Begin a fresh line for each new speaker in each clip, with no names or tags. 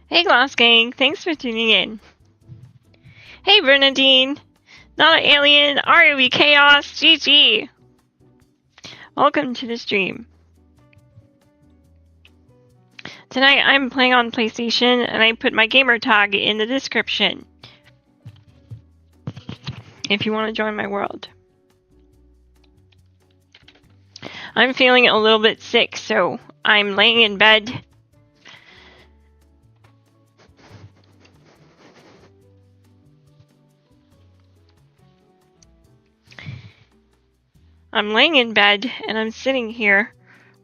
Hey Glass Gang, thanks for tuning in. Hey Bernadine, not an alien, ROV Chaos, GG. Welcome to the stream. Tonight I'm playing on PlayStation and I put my gamer tag in the description if you want to join my world. I'm feeling a little bit sick, so I'm laying in bed. I'm laying in bed and I'm sitting here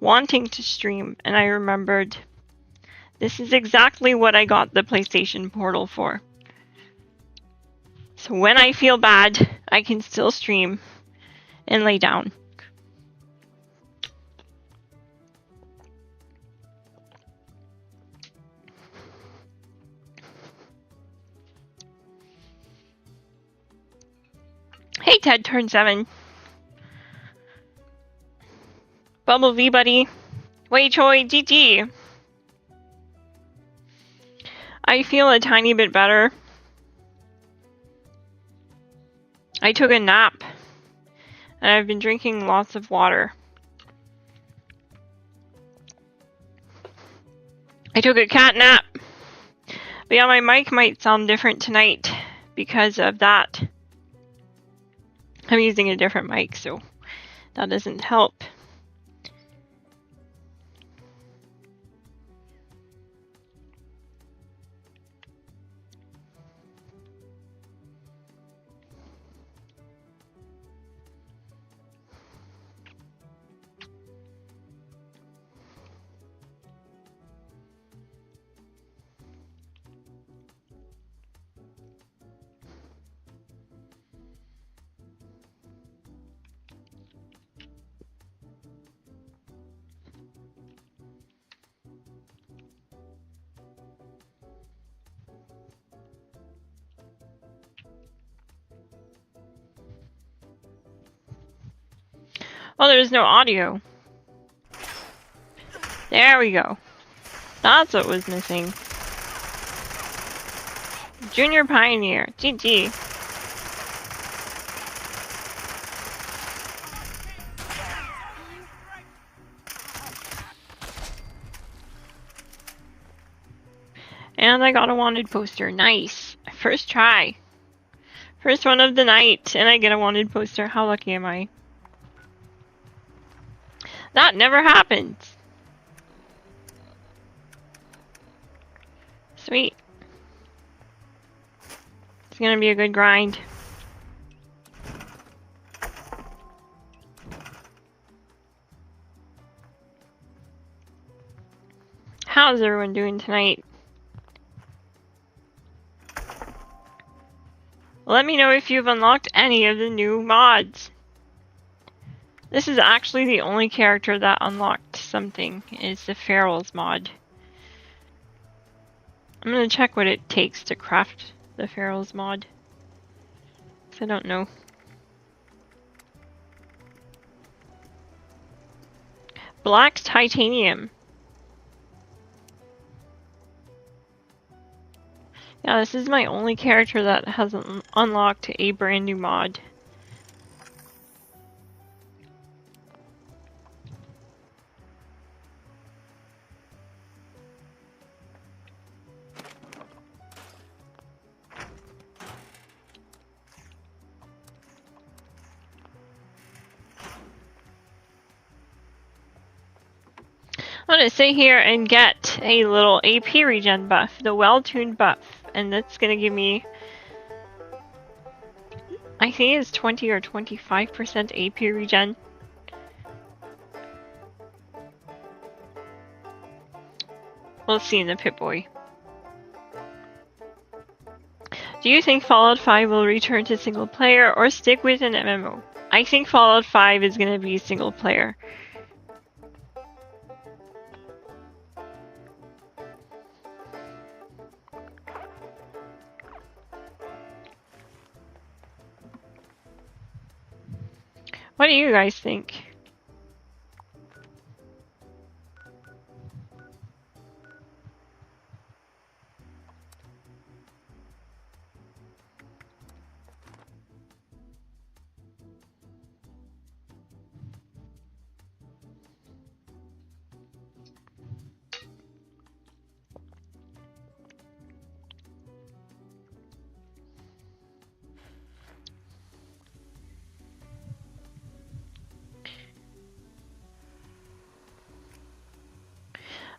wanting to stream, and I remembered this is exactly what I got the PlayStation Portal for. So when I feel bad, I can still stream and lay down. Hey Ted turned 7. Bubble V buddy. Wei Choi GG. I feel a tiny bit better. I took a nap and I've been drinking lots of water. I took a cat nap. But yeah, my mic might sound different tonight because of that. I'm using a different mic, so that doesn't help. Oh, there's no audio. There we go. That's what was missing. Junior Pioneer. GG. And I got a wanted poster. Nice. First try. First one of the night, and I get a wanted poster. How lucky am I? That never happens. Sweet. It's gonna be a good grind. How's everyone doing tonight? Let me know if you've unlocked any of the new mods. This is actually the only character that unlocked something, is the Ferals mod. I'm gonna check what it takes to craft the Ferals mod. 'Cause I don't know. Black titanium. Yeah, this is my only character that hasn't unlocked a brand new mod. I'm gonna sit here and get a little AP regen buff, the well-tuned buff, and that's gonna give me, I think it's 20 or 25% AP regen. We'll see in the Pip-Boy. Do you think Fallout 5 will return to single player or stick with an MMO? I think Fallout 5 is gonna be single player. What do you guys think?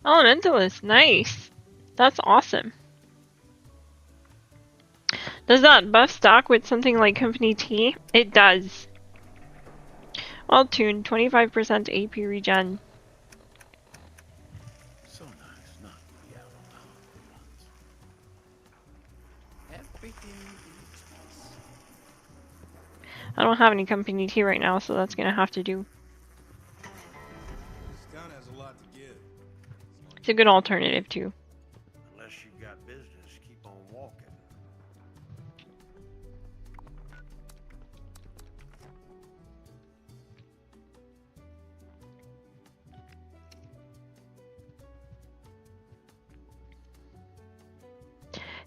Elementalist, nice. That's awesome. Does that buff stock with something like Company T? It does. Well tuned, 25% AP regen.
So nice, not to be out on the hunt for once. Everything needs peace.
I don't have any Company T right now, so that's gonna have to do.
This town has a lot to give.
It's a good alternative too.
Unless you've got business, keep on walking.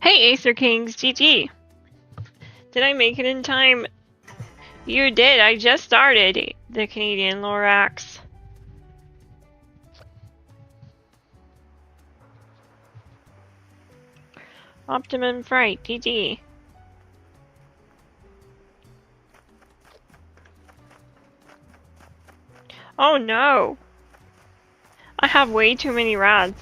Hey Acer Kings, GG! Did I make it in time? You did, I just started the Canadian Lorax. Optimum Fright, GG. Oh no! I have way too many rads.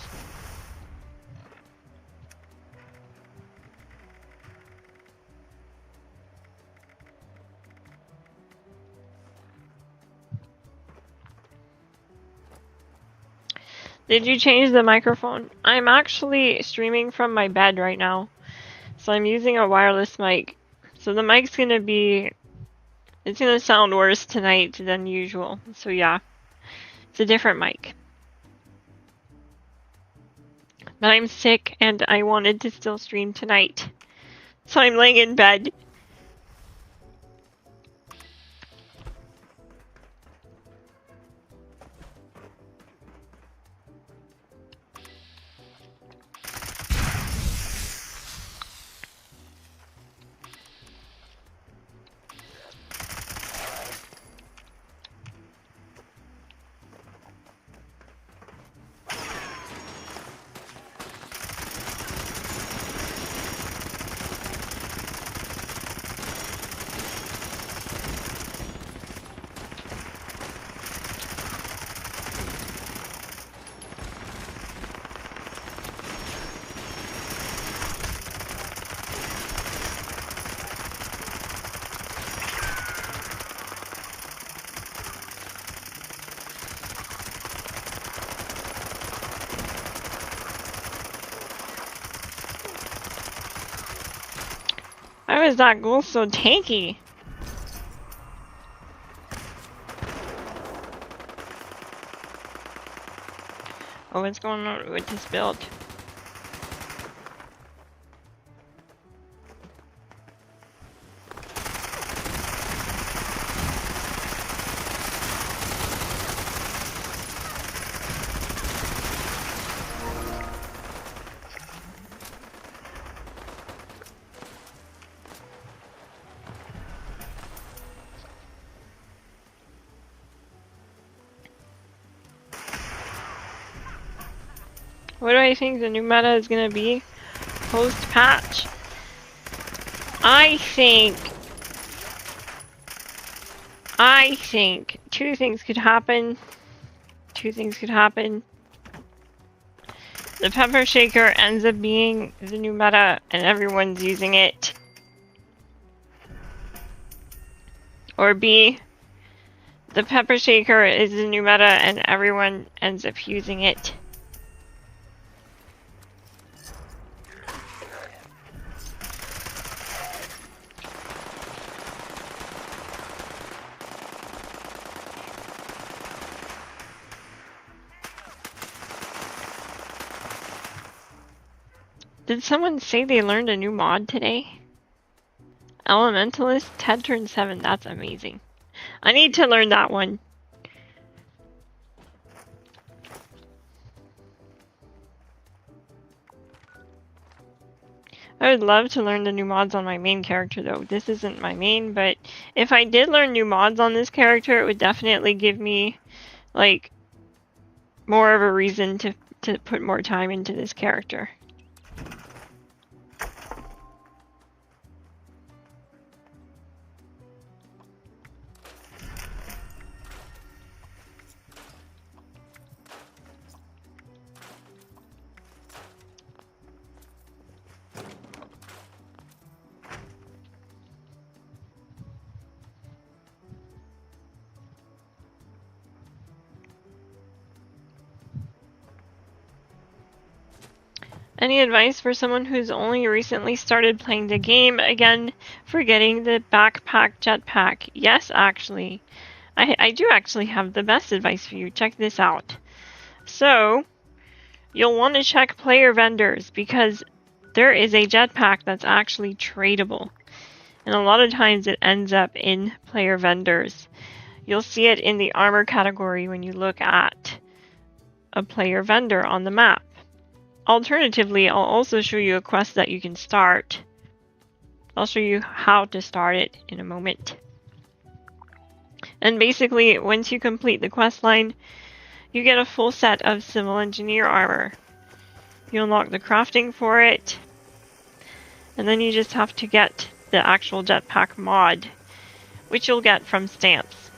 Did you change the microphone? I'm actually streaming from my bed right now. So I'm using a wireless mic. So the mic's gonna be... It's gonna sound worse tonight than usual. So yeah. It's a different mic. But I'm sick and I wanted to still stream tonight. So I'm laying in bed. Why was that ghoul so tanky? Oh, what's going on with this build? What do I think the new meta is gonna be post-patch? I think two things could happen. The pepper shaker ends up being the new meta and everyone's using it. Or B, the pepper shaker is the new meta and everyone ends up using it. Did someone say they learned a new mod today? Elementalist 10 turn 7, that's amazing. I need to learn that one. I would love to learn the new mods on my main character though. This isn't my main, but if I did learn new mods on this character, it would definitely give me, like, more of a reason to put more time into this character. Any advice for someone who's only recently started playing the game? Again, for getting the backpack jetpack. Yes, actually. I do actually have the best advice for you. Check this out. So, you'll want to check player vendors because there is a jetpack that's actually tradable. And a lot of times it ends up in player vendors. You'll see it in the armor category when you look at a player vendor on the map. Alternatively, I'll also show you a quest that you can start. I'll show you how to start it in a moment. And basically, once you complete the quest line, you get a full set of civil engineer armor. You unlock the crafting for it, and then you just have to get the actual jetpack mod, which you'll get from stamps.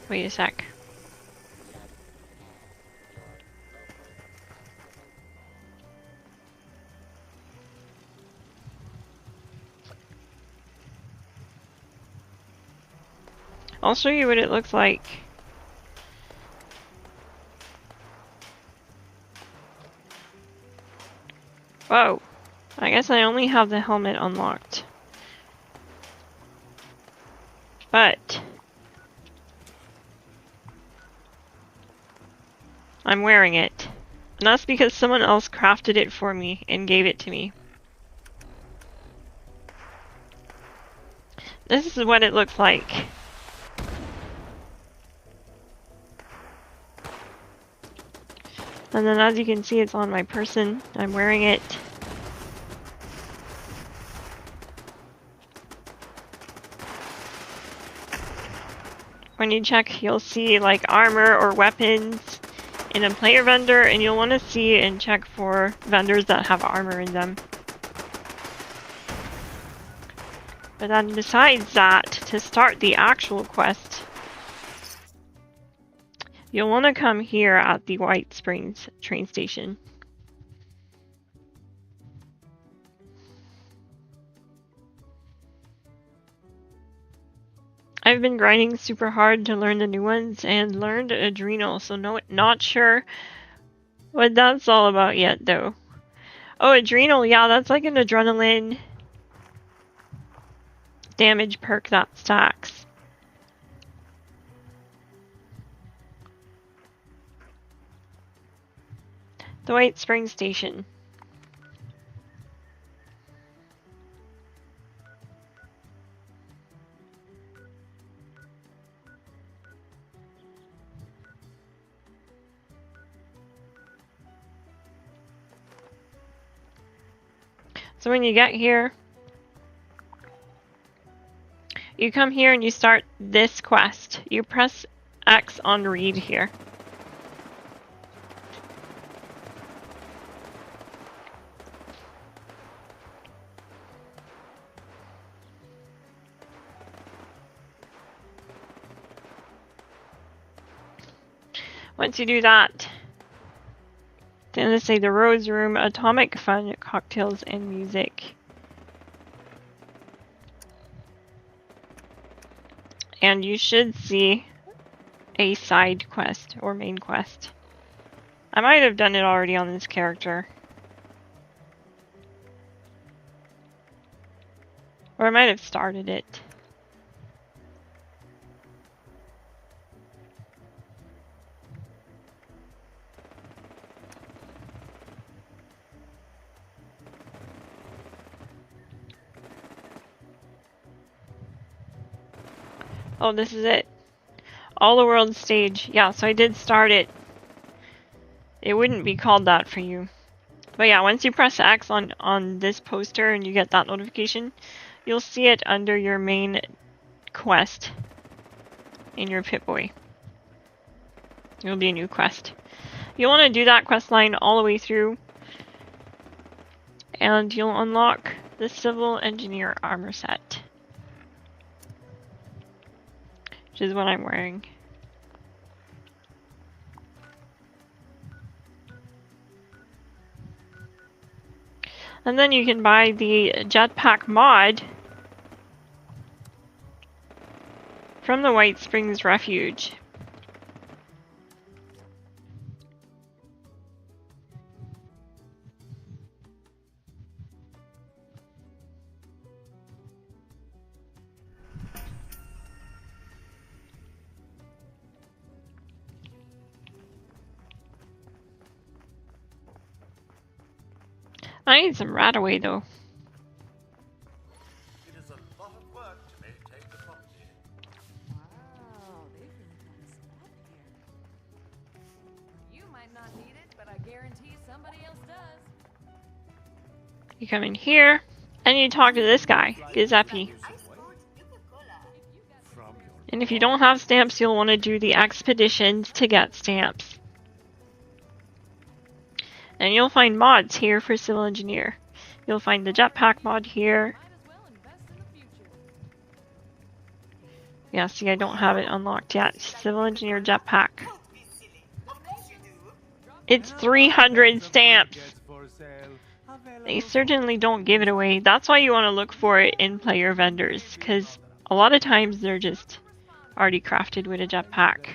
Wait a sec. I'll show you what it looks like. Whoa. I guess I only have the helmet unlocked. But I'm wearing it. And that's because someone else crafted it for me and gave it to me. This is what it looks like. And then as you can see, it's on my person. I'm wearing it. When you check, you'll see like armor or weapons in a player vendor, and you'll want to see and check for vendors that have armor in them. But then besides that, to start the actual quest, you'll want to come here at the White Springs train station. I've been grinding super hard to learn the new ones and learned Adrenal, so not sure what that's all about yet though. Oh, Adrenal, yeah, that's like an adrenaline damage perk that stacks. The White Springs Station. So when you get here, you come here and you start this quest. You press X on read here. Once you do that, then let's say the Rose Room, Atomic Fun, Cocktails, and Music. And you should see a side quest or main quest. I might have done it already on this character. Or I might have started it. Oh, this is it. All the world stage. Yeah, so I did start it. It wouldn't be called that for you. But yeah, once you press X on this poster and you get that notification, you'll see it under your main quest in your Pip-Boy. It'll be a new quest. You'll want to do that quest line all the way through, and you'll unlock the Civil Engineer armor set, which is what I'm wearing. And then you can buy the jetpack mod from the White Springs Refuge. I need some rat away though.
It is a lot of work to maintain the property.
Wow, they've really got us set up here. You might not need it, but I guarantee somebody else does.
You come in here, and you talk to this guy, Giuseppe.
From your
And if you don't have stamps, you'll want to do the expeditions to get stamps. And you'll find mods here for Civil Engineer. You'll find the jetpack mod here.
Might as well invest in the future.
Yeah, see, I don't have it unlocked yet. Civil Engineer jetpack. It's 300 stamps. They certainly don't give it away. That's why you want to look for it in player vendors, because a lot of times they're just already crafted with a jetpack.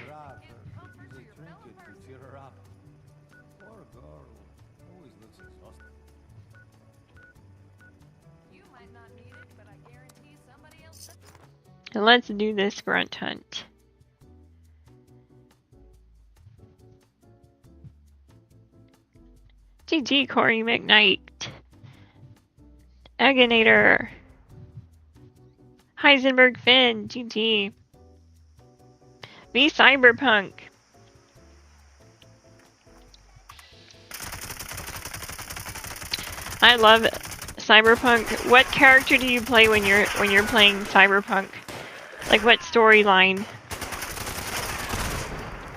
You might not need it, but I guarantee somebody else does.
And let's do this grunt hunt. GG, Corey McKnight. Egginator. Heisenberg Finn. GG. Be Cyberpunk. I love Cyberpunk. What character do you play when you're playing Cyberpunk? Like what storyline?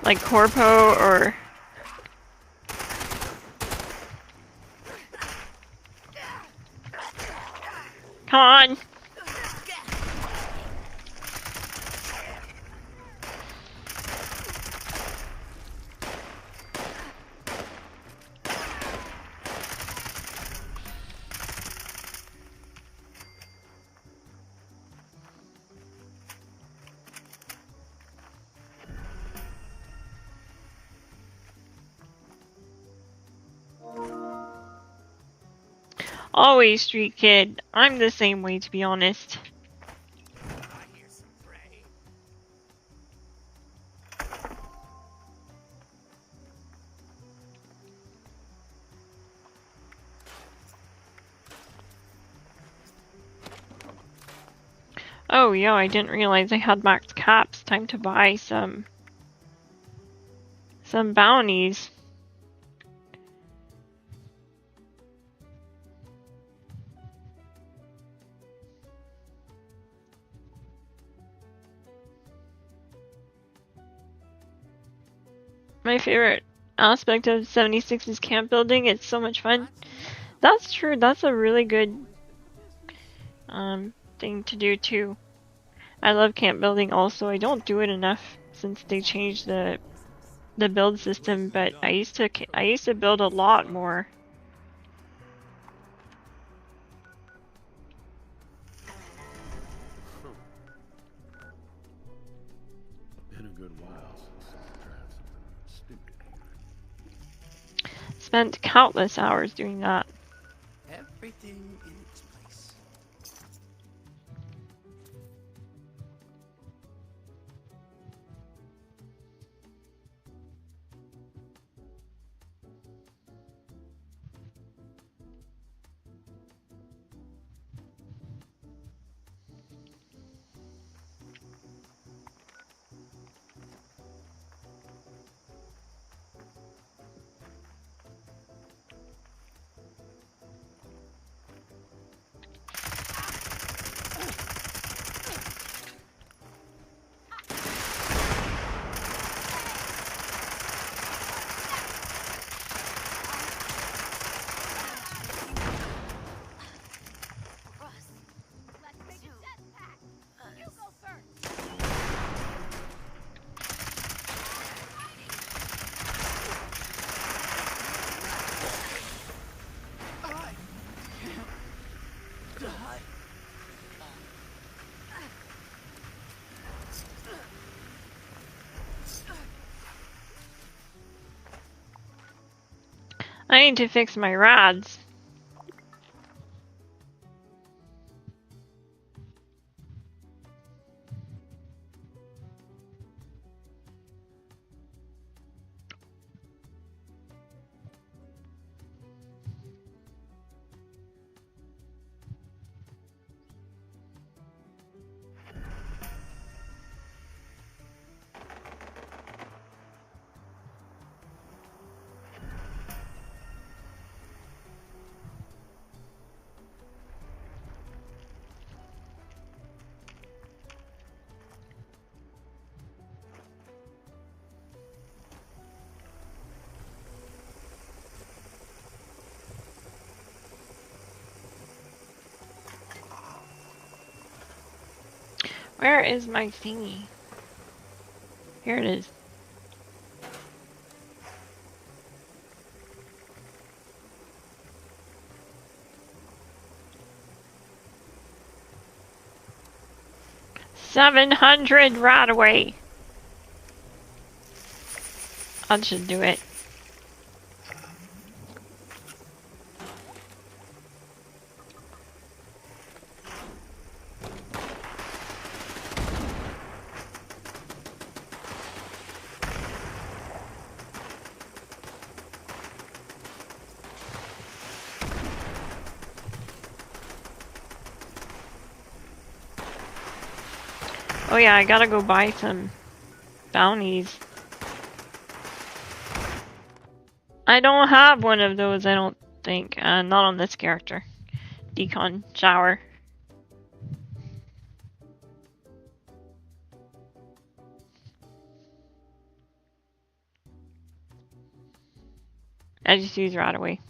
Like Corpo or come on. Always street kid. I'm the same way, to be honest.
I hear some prey.
Oh, yo, I didn't realize I had max caps. Time to buy some bounties. My favorite aspect of 76 is camp building. It's so much fun. That's true. That's a really good thing to do too. I love camp building also. I don't do it enough since they changed the build system, but I used to build a lot more.
Been a good while since I tried something stupid.
Spent countless hours doing that.
Everything in its place.
I need to fix my rods. Where is my thingy? Here it is. $700 right away. I should do it. Oh yeah, I gotta go buy some bounties. I don't have one of those, I don't think. Not on this character. Decon shower. I just use right away.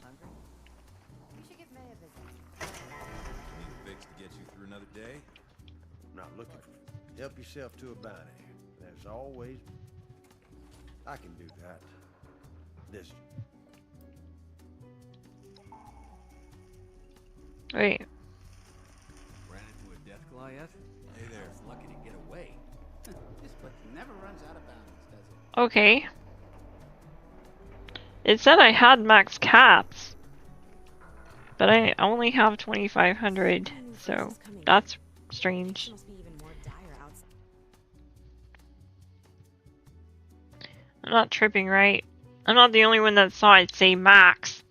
Hungry? You should give May a visit.
Need a fix to get you through another day?
I'm not looking for help yourself to a bounty. There's always. I can do that. This.
Wait.
Ran into a death claw yet?
Hey there.
It's lucky to get away.
This place never runs out of bounties, does it?
Okay. It said I had max caps. But I only have 2,500, so that's strange.
Must be even more dire outside.
I'm not tripping, right? I'm not the only one that saw it say max.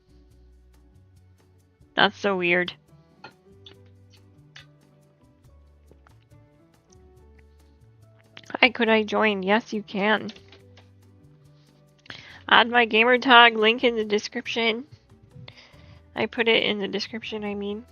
That's so weird. Hi, could I join? Yes, you can. Add my gamer tag, link in the description. I put it in the description, I mean.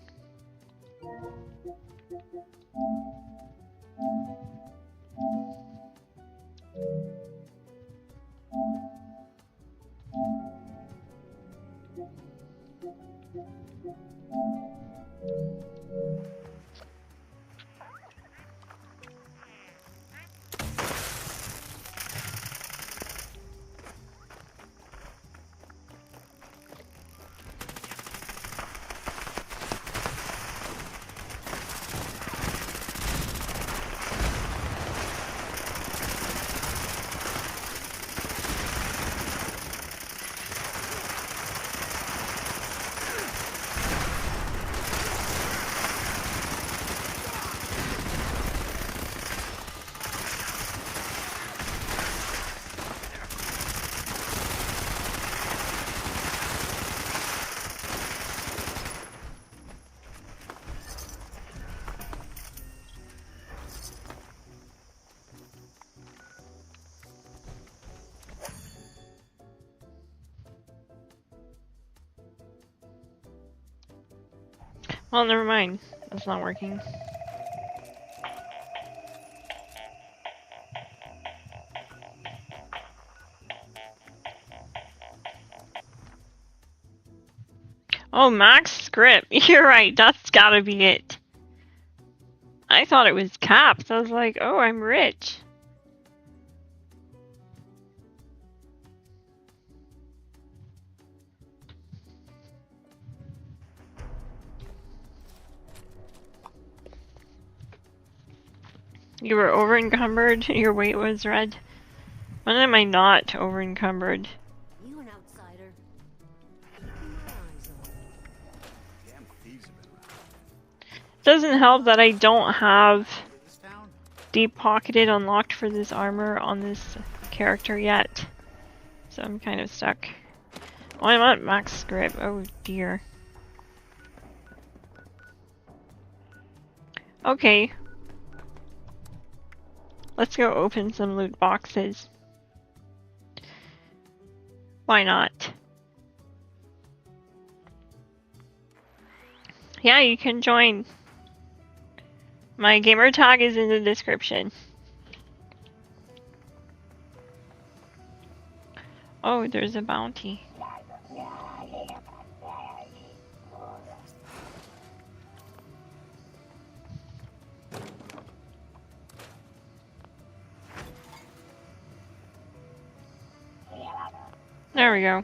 Well, never mind. That's not working. Oh, max script. You're right. That's gotta be it. I thought it was caps. I was like, oh, I'm rich. You were over encumbered. Your weight was red. When am I not over encumbered?
You an outsider. Keeping my eyes on you.
Damn thieves have been around.
Doesn't help that I don't have
This town?
deep pocketed unlocked for this armor on this character yet. So I'm kind of stuck. Oh, I'm at max script. Oh dear. Okay. Let's go open some loot boxes. Why not? Yeah, you can join. My gamer tag is in the description. Oh, there's a bounty. There we go.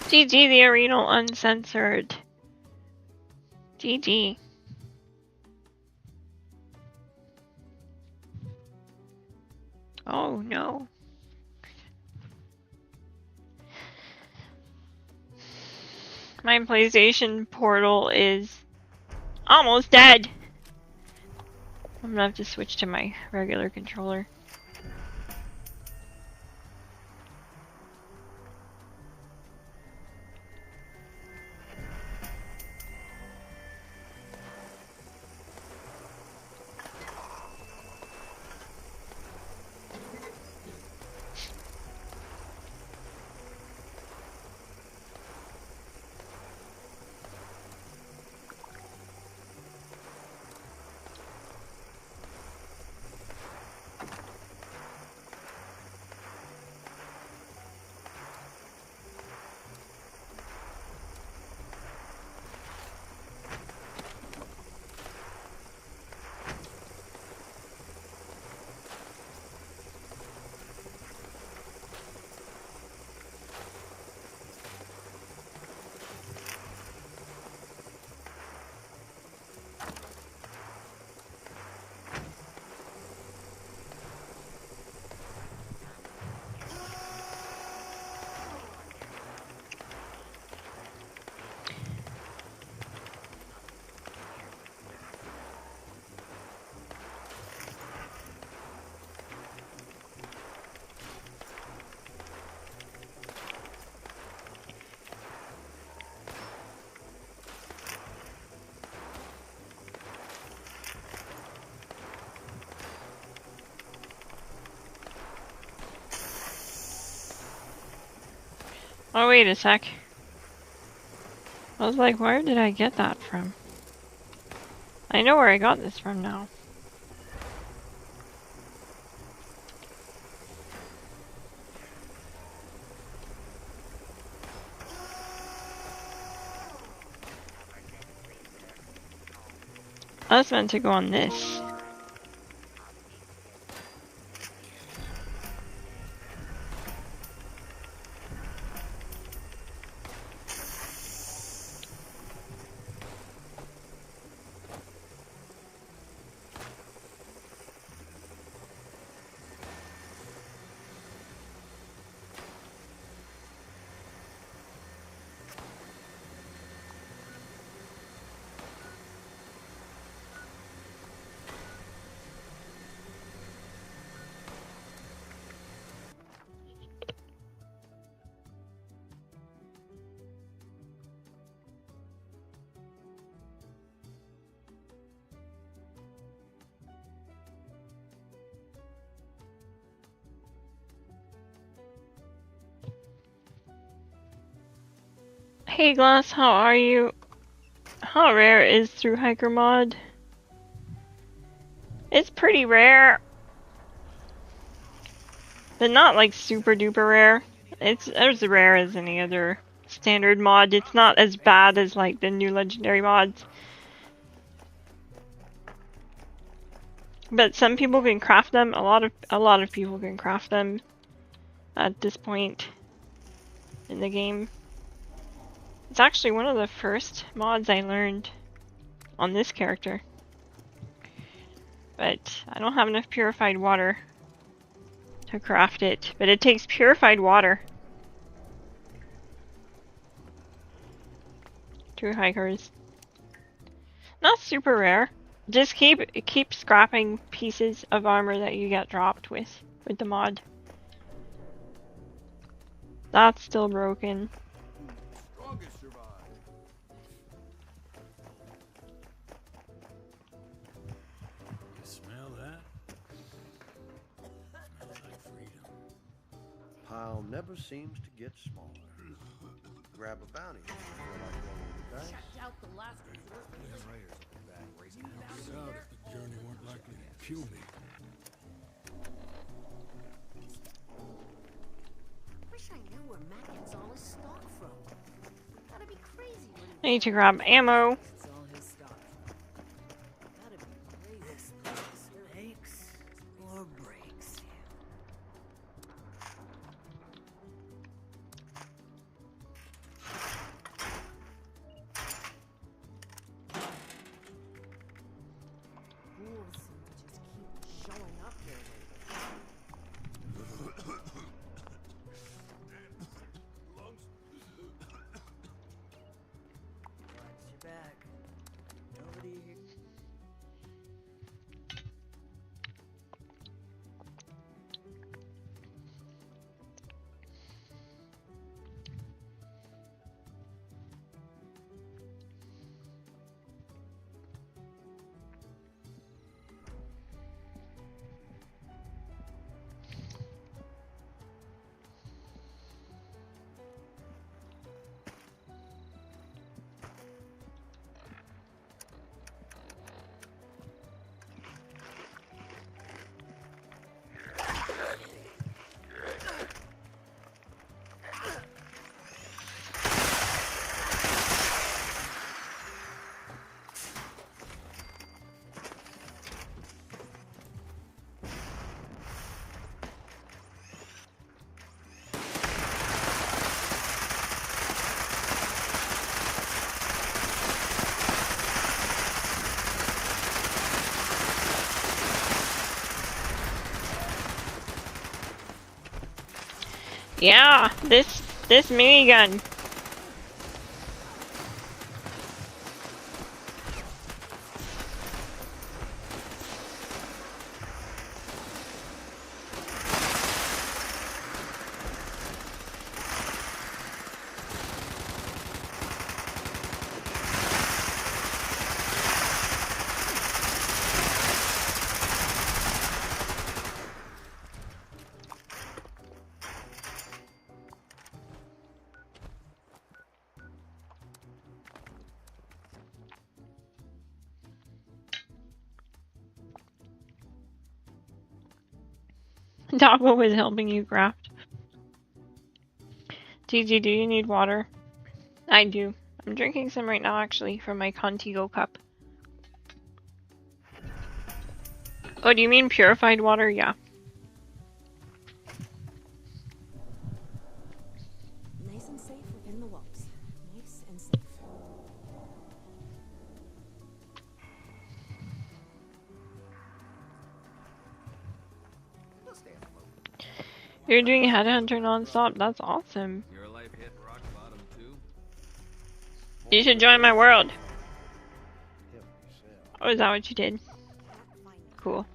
GG the Arenal Uncensored. GG. Oh no. My PlayStation Portal is almost dead. I'm gonna have to switch to my regular controller. Oh, wait a sec. I was like, where did I get that from? I know where I got this from now. That's meant to go on this. Hey Glass, how are you? How rare is through Hiker Mod? It's pretty rare. but not like super duper rare. It's as rare as any other standard mod. It's not as bad as like the new legendary mods. But some people can craft them. A lot of people can craft them at this point in the game. It's actually one of the first mods I learned on this character. But I don't have enough purified water to craft it. But it takes purified water. True hikers. Not super rare. Just keep scrapping pieces of armor that you get dropped with the mod. That's still broken.
Strongest survive.
You smell that? Smells like freedom.
Pile never seems to get smaller. Grab a bounty. Feel like rolling the dice.
Checked out the last resort.
Get out if the journey weren't likely to kill me.
Wish I knew where Matt gets all his stock from. Gotta be crazy when he
I need to grab ammo.
gets all his stock from. Gotta be crazy. This place makes or breaks you. Fools seem to just keep showing up here lately. Watch your back. Nobody here.
Yeah, this minigun. Doggo was helping you craft. TG, do you need water? I do. I'm drinking some right now, actually, from my Contigo cup. Oh, do you mean purified water? Yeah.
Nice and safe within the walls. Nice and safe.
We'll stay afloat.
You're doing Headhunter non-stop? That's awesome.
Your life hit rock bottom too?
You should join my world.
Help yourself.
Oh, is that what you did?
Not fine.
Cool.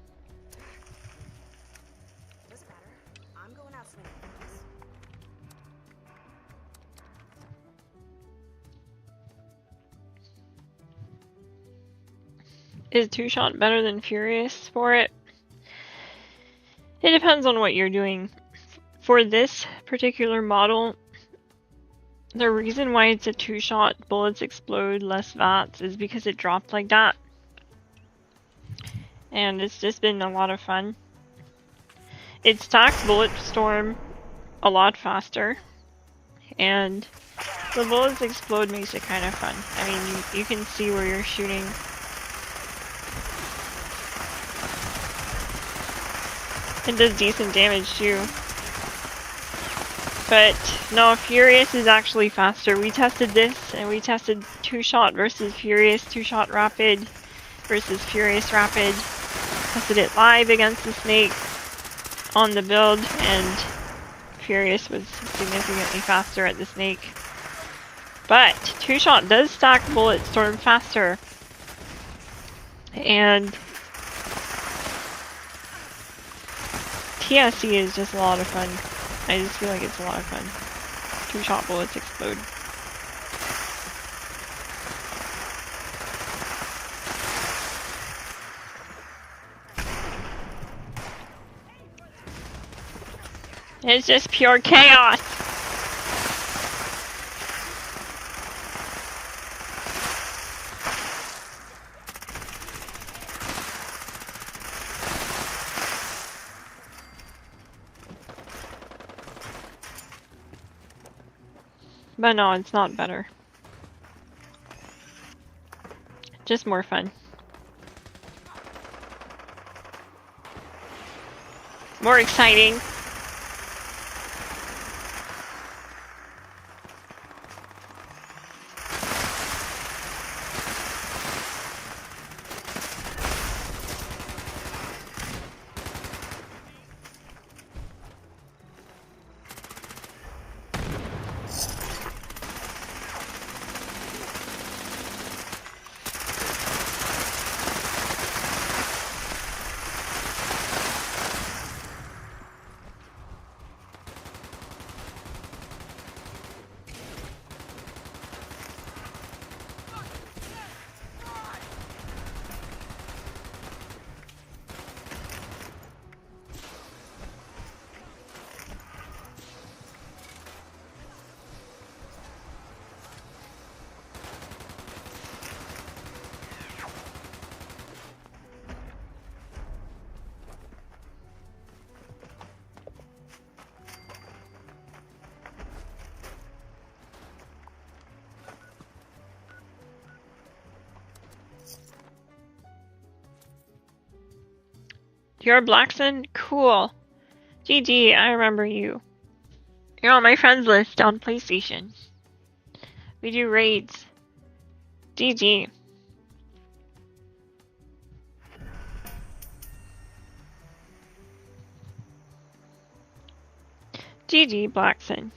Doesn't matter. I'm going out swinging. Yes.
Is two-shot better than Furious for it? It depends on what you're doing. For this particular model, the reason why it's a two-shot, bullets explode, less VATS, is because it dropped like that. And it's just been a lot of fun. it stacks bullet storm a lot faster, and the bullets explode makes it kind of fun. I mean, you can see where you're shooting. It does decent damage too. But no, Furious is actually faster. We tested this, and we tested 2-shot versus Furious, 2-shot rapid versus Furious rapid. Tested it live against the snake on the build, and Furious was significantly faster at the snake. But 2-shot does stack bullet storm faster. And TSC is just a lot of fun. I just feel like it's a lot of fun. 2-shot bullets explode. It's just pure chaos! But no, it's not better. Just more fun. More exciting. You're Blackson? Cool. GG, I remember you. You're on my friends list on PlayStation. We do raids. GG. GG, Blackson.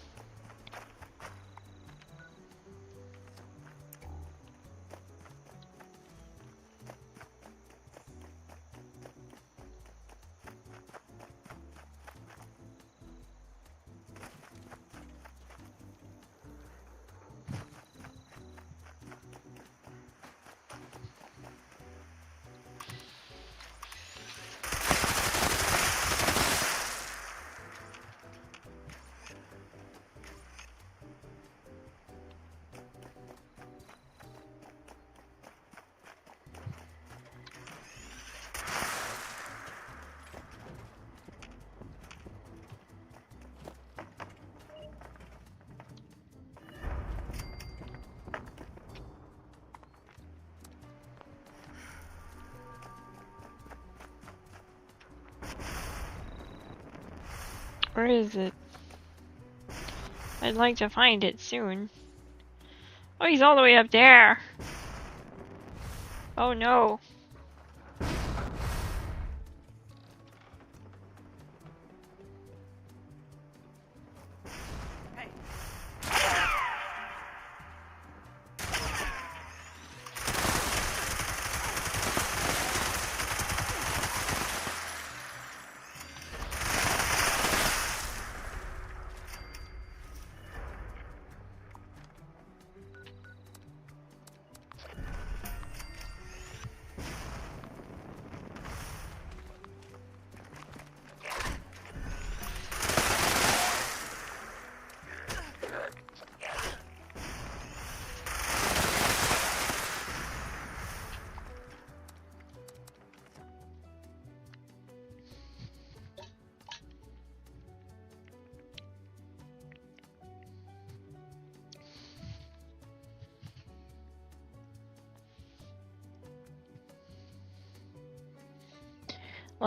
Where is it? I'd like to find it soon. Oh, he's all the way up there. Oh no.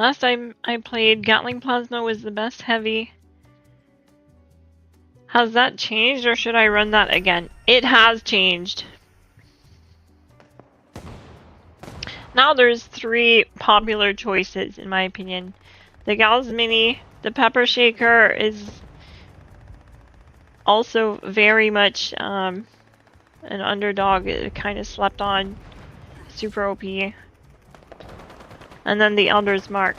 Last time I played, Gatling Plasma was the best heavy. Has that changed, or should I run that again? It has changed. Now there's 3 popular choices, in my opinion. The Gals Mini, the Pepper Shaker is also very much an underdog. It kind of slept on. Super OP. And then the Elder's Mark.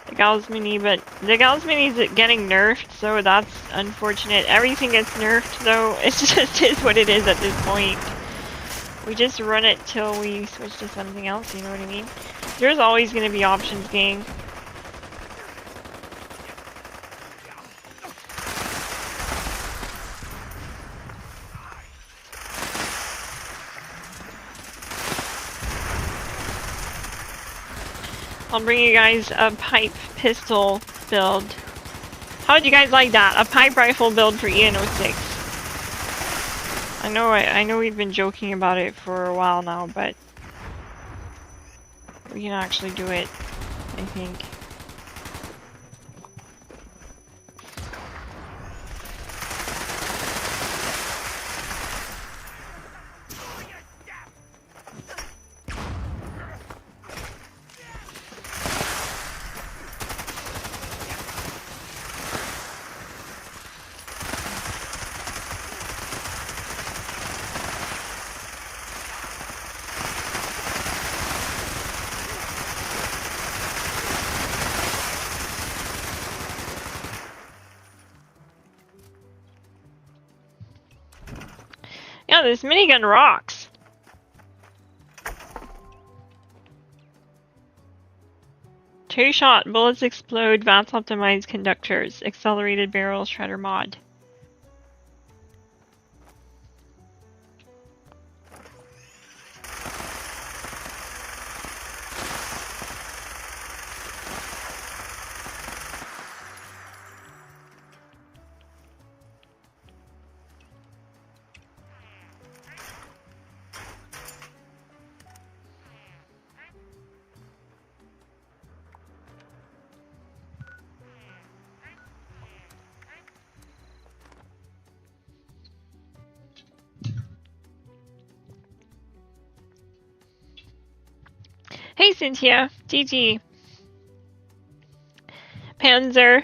The Gals Mini, but the Gals Mini is getting nerfed, so that's unfortunate. Everything gets nerfed, though. It just is what it is at this point. We just run it till we switch to something else, you know what I mean? There's always going to be options, gang. I'll bring you guys a pipe pistol build. How would you guys like that? A pipe rifle build for EN06. I know we've been joking about it for a while now, but we can actually do it, I think. Yeah, this minigun rocks. Two-shot, bullets explode, VATS optimized conductors, accelerated barrel shredder mod. Hey Cynthia, GG. Panzer.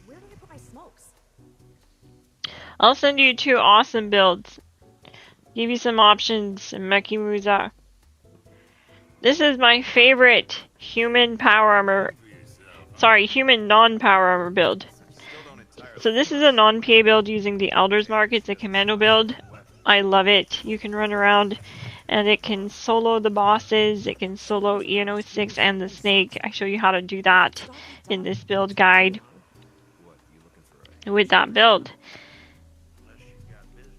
Where do I put my smokes?
I'll send you 2 awesome builds. Give you some options, Mekimuza. This is my favorite human power armor. Sorry, human non-power armor build. So this is a non-PA build using the Elder's Mark. It's a commando build. I love it. You can run around and it can solo the bosses. It can solo EN06 and the snake. I show you how to do that in this build guide with that build.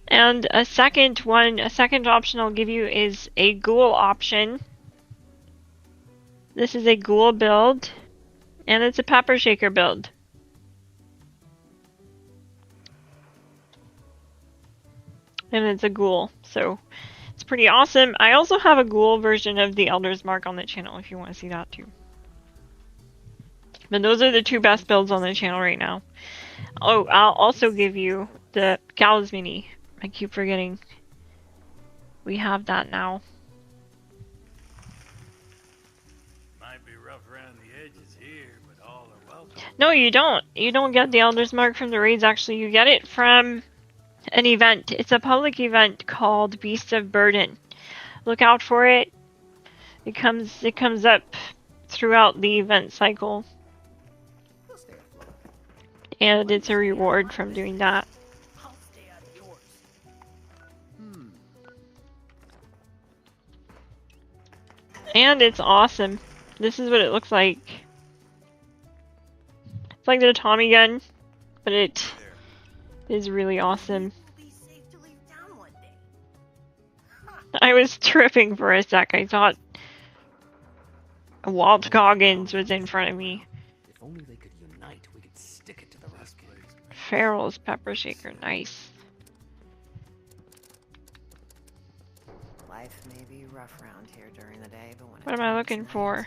And a second option I'll give you is a ghoul option. This is a ghoul build, and it's a pepper shaker build. And it's a ghoul, so it's pretty awesome. I also have a ghoul version of the Elder's Mark on the channel if you want to see that too. But those are the 2 best builds on the channel right now. Oh, I'll also give you the Gals Mini. I keep forgetting. We have that now.
Might be rough around the edges here, but all are welcome.
No, you don't. You don't get the Elder's Mark from the raids, actually. You get it from an event. It's a public event called Beast of Burden. Look out for it. It comes up throughout the event cycle. And it's a reward from doing that. And it's awesome. This is what it looks like. It's like the Tommy gun, but it is really awesome.
It will be safe to leave town one day.
I was tripping for a sec. I thought Walt Goggins was in front of me.
If only they could unite, we could stick it to the rest.
Farrell's pepper shaker, nice.
Life may be rough around here during the day, but when
What am I looking for?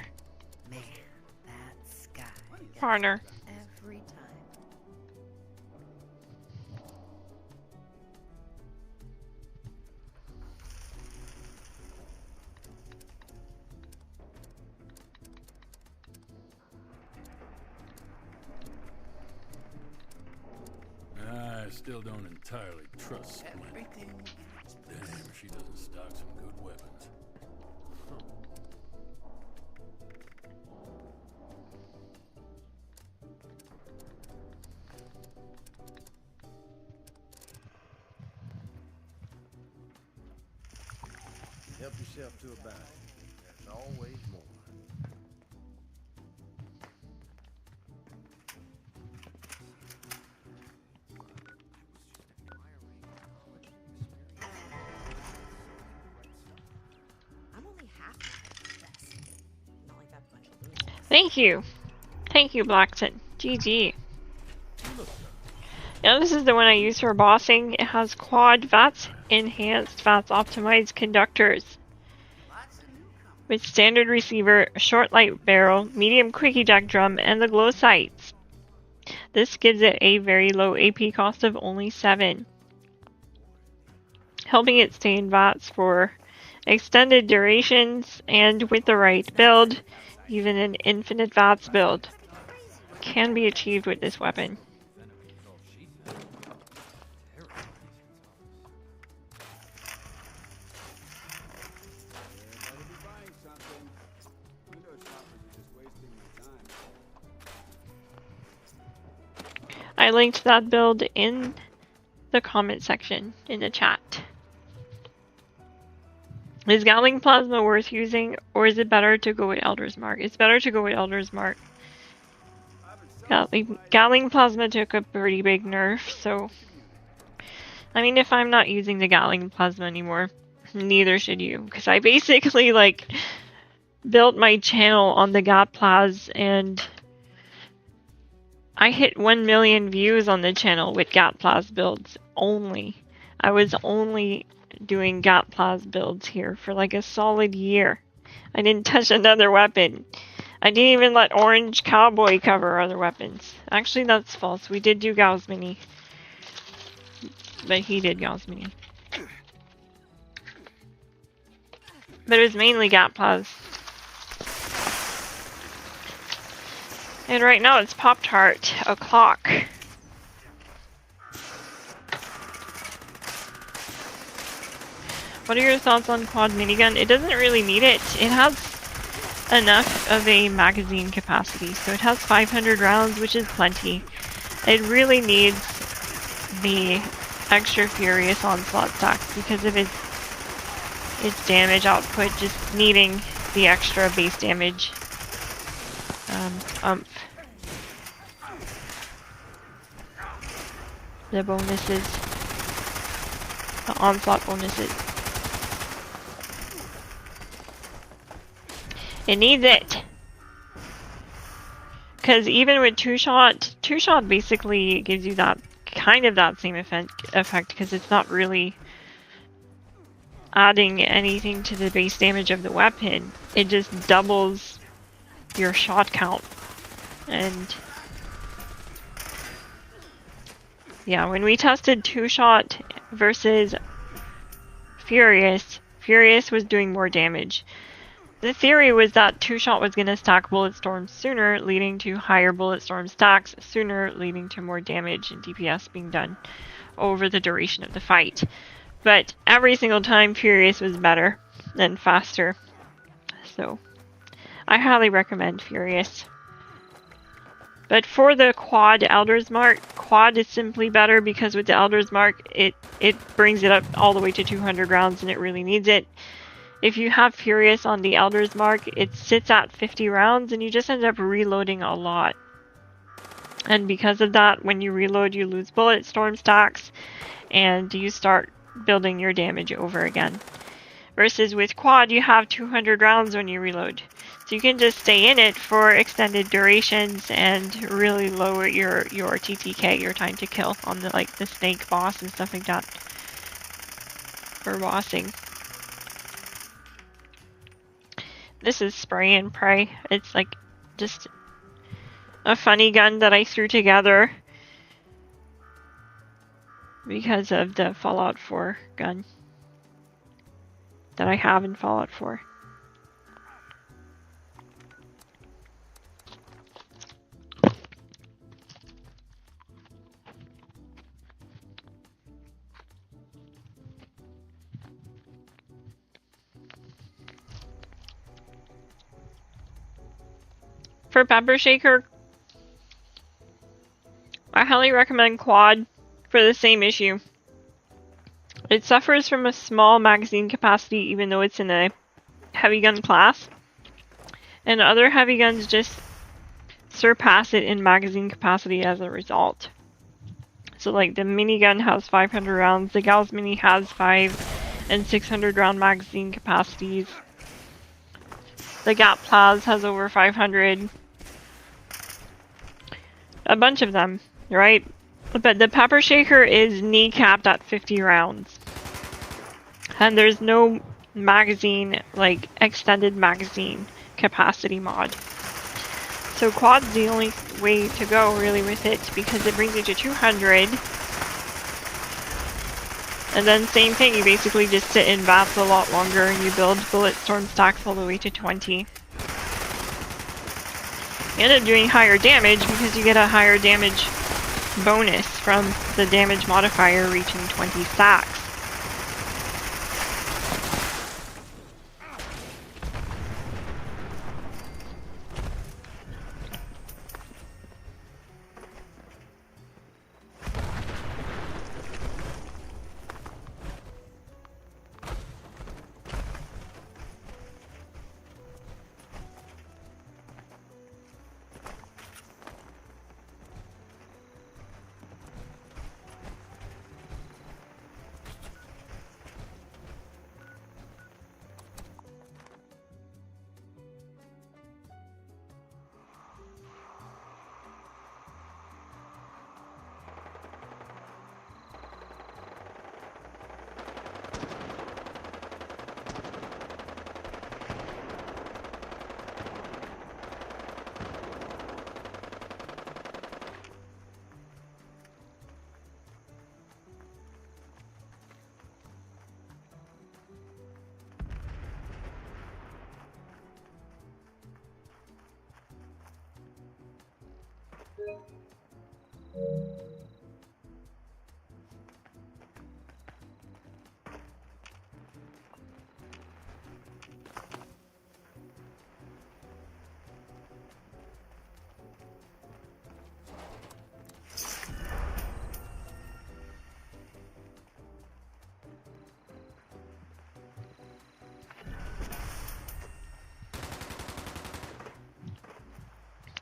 Man, that sky.
Partner.
Every time.
I still don't entirely trust Splint. Damn, she doesn't stock some good weapons.
Help yourself to a bounty. There's always more.
I'm only half this. Not like that bunch of losers.
Thank you. Thank you, Blackton. GG. Now this is the one I use for bossing. It has quad VATS, enhanced VATS optimized conductors. With standard receiver, short light barrel, medium quick eject drum, and the glow sights. This gives it a very low AP cost of only 7. Helping it stay in VATS for extended durations, and with the right build, even an infinite VATS build can be achieved with this weapon. I linked that build in the comment section in the chat. Is Gatling Plasma worth using, or is it better to go with Elder's Mark? It's better to go with Elder's Mark. Gatling Plasma took a pretty big nerf, so... I mean, if I'm not using the Gatling Plasma anymore, neither should you. Because I basically, like, built my channel on the Gat Plas, and I hit 1 million views on the channel with Gat Plas builds only. I was only doing Gat Plas builds here for like a solid year. I didn't touch another weapon. I didn't even let Orange Cowboy cover other weapons. Actually, that's false. We did do Gauss Mini. But he did Gauss Mini. But it was mainly Gat Plas. And right now it's Pop-Tart o'clock. What are your thoughts on quad minigun? It doesn't really need it. It has enough of a magazine capacity. So it has 500 rounds, which is plenty. It really needs the extra Furious Onslaught stacks because of its damage output, just needing the extra base damage. The bonuses. The Onslaught bonuses. It needs it. Because even with two-shot basically gives you that kind of that same effect because it's not really adding anything to the base damage of the weapon. It just doubles your shot count. And yeah, when we tested two-shot versus Furious was doing more damage. The theory was that two-shot was going to stack bullet storms sooner, leading to higher bullet storm stacks sooner, leading to more damage and DPS being done over the duration of the fight. But every single time, Furious was better and faster. So I highly recommend Furious. But for the quad Elder's Mark, quad is simply better because with the Elder's Mark, it brings it up all the way to 200 rounds and it really needs it. If you have Furious on the Elder's Mark, it sits at 50 rounds and you just end up reloading a lot. And because of that, when you reload, you lose bullet storm stacks, and you start building your damage over again. Versus with quad, you have 200 rounds when you reload. So you can just stay in it for extended durations and really lower your TTK, your time to kill, on the the snake boss and stuff like that. For bossing. This is spray and pray. It's like just a funny gun that I threw together because of the Fallout 4 gun that I have in Fallout 4. For Pepper Shaker, I highly recommend quad for the same issue. It suffers from a small magazine capacity even though it's in a heavy gun class. And other heavy guns just surpass it in magazine capacity as a result. So like the minigun has 500 rounds, the Gauss Mini has 5 and 600 round magazine capacities. The Gap Plaz has over 500. A bunch of them, right? But the Pepper Shaker is kneecapped at 50 rounds. And there's no magazine, like extended magazine capacity mod. So quad's the only way to go really with it because it brings you to 200. And then same thing, you basically just sit in bats a lot longer and you build bullet storm stacks all the way to 20. You end up doing higher damage because you get a higher damage bonus from the damage modifier reaching 20 stacks.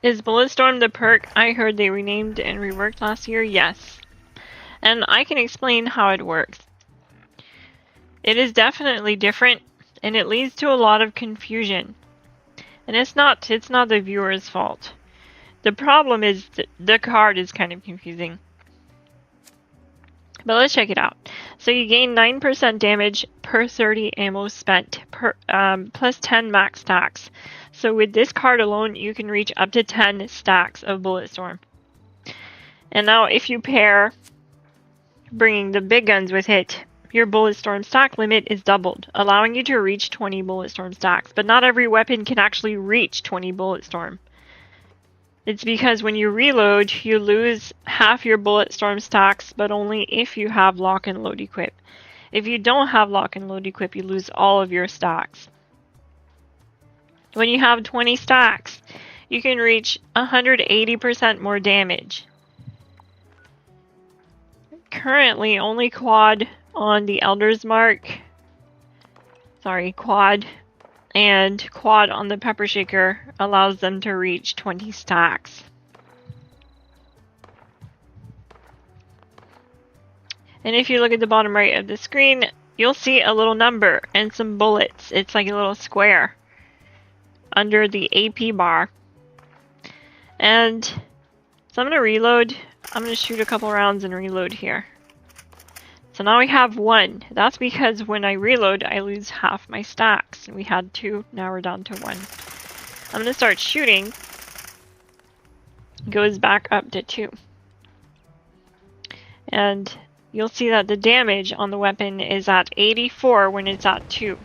Is Bulletstorm the perk I heard they renamed and reworked last year? Yes. And I can explain how it works. It is definitely different, and it leads to a lot of confusion. And it's not the viewer's fault. The problem is the card is kind of confusing. But let's check it out. So you gain 9% damage per 30 ammo spent, plus 10 max stacks. So with this card alone, you can reach up to 10 stacks of Bulletstorm. And now if you pair bringing the big guns with it, your Bulletstorm stack limit is doubled, allowing you to reach 20 Bulletstorm stacks. But not every weapon can actually reach 20 Bulletstorm. It's because when you reload, you lose half your Bulletstorm stacks, but only if you have lock and load equip. If you don't have lock and load equip, you lose all of your stacks. When you have 20 stacks, you can reach 180% more damage. Currently, only quad on the Elder's Mark. Quad. And quad on the Pepper Shaker allows them to reach 20 stacks. And if you look at the bottom right of the screen, you'll see a little number and some bullets. It's like a little square under the AP bar. And so I'm going to reload. I'm going to shoot a couple rounds and reload here. So now we have 1. That's because when I reload, I lose half my stacks. We had 2, now we're down to 1. I'm going to start shooting. Goes back up to 2. And you'll see that the damage on the weapon is at 84 when it's at 2.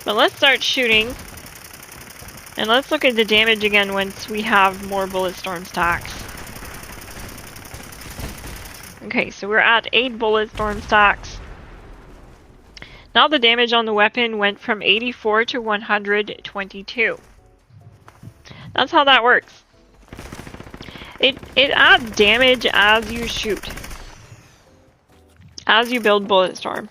But let's start shooting. And let's look at the damage again once we have more Bulletstorm stacks. Okay, so we're at 8 Bulletstorm stacks. Now the damage on the weapon went from 84 to 122. That's how that works. It adds damage as you shoot. As you build Bulletstorm.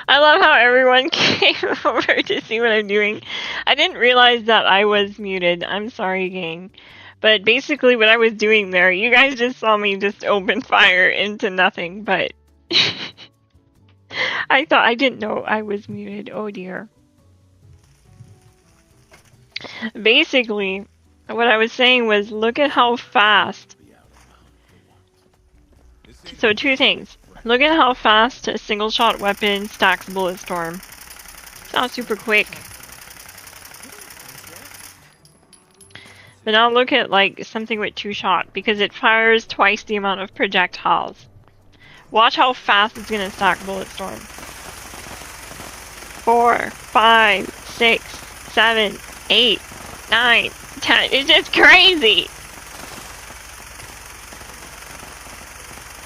I love how everyone came over to see what I'm doing. I didn't realize that I was muted. I'm sorry, gang. But basically what I was doing there, you guys just saw me just open fire into nothing, but I didn't know I was muted. Oh dear. Basically, what I was saying was, look at how fast. So 2 things. Look at how fast a single shot weapon stacks Bulletstorm. It's not super quick. But now look at like something with 2 shot, because it fires twice the amount of projectiles. Watch how fast it's gonna stack Bulletstorm. 4, 5, 6, 7, 8, 9, 10. It's just crazy.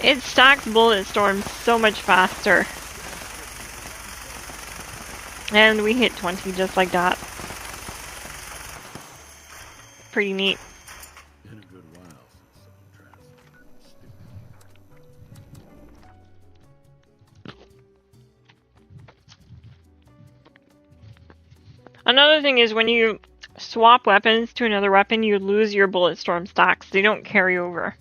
It stacks bullet storms so much faster. And we hit 20 just like that. Pretty neat.
Been a good while since someone tried something stupid.
Another thing is when you swap weapons to another weapon, you lose your bullet storm stacks. They don't carry over.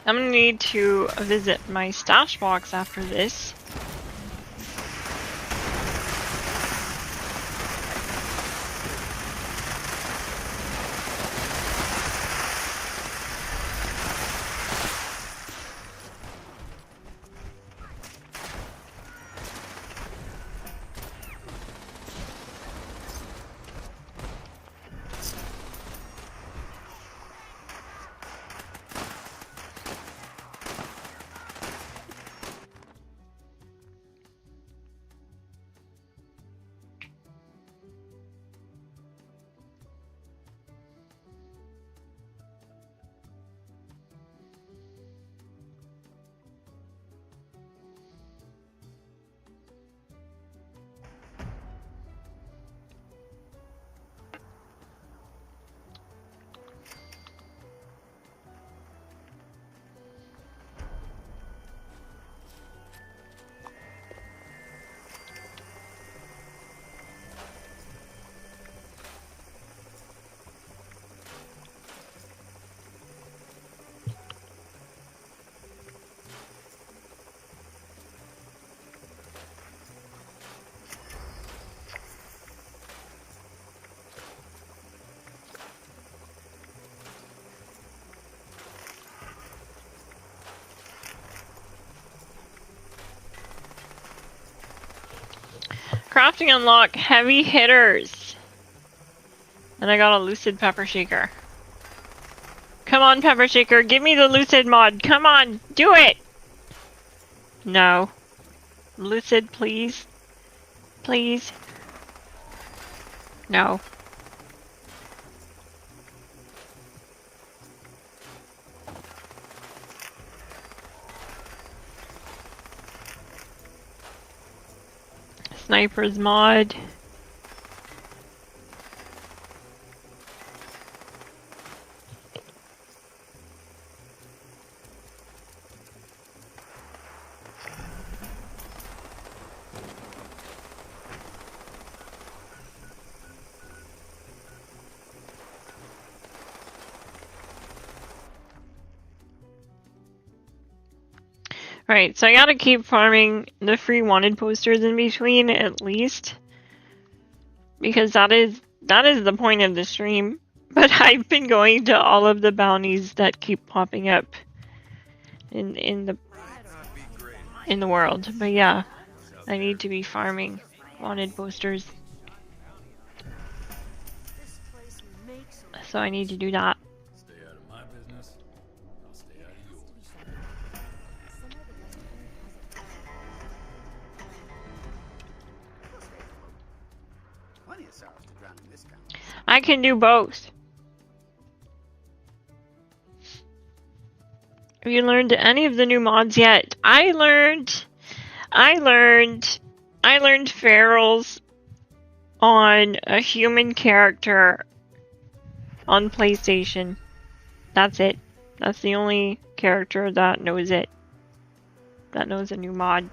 I'm gonna need to visit my stash box after this. Crafting unlock heavy hitters. And I got a lucid pepper shaker. Come on, pepper shaker, give me the lucid mod. Come on, do it. No. Lucid, please. Please. No. Sniper's mod. Right, so I gotta keep farming the free wanted posters in between at least. Because that is the point of the stream. But I've been going to all of the bounties that keep popping up in the world. But yeah, I need to be farming wanted posters. So I need to do that.
Stay out of my business. I'll stay out of yours.
Plenty of sorrows to drown in this country.
I can do both. Have you learned any of the new mods yet? I learned ferals on a human character on PlayStation. That's it. That's the only character that knows it. That knows a new mod.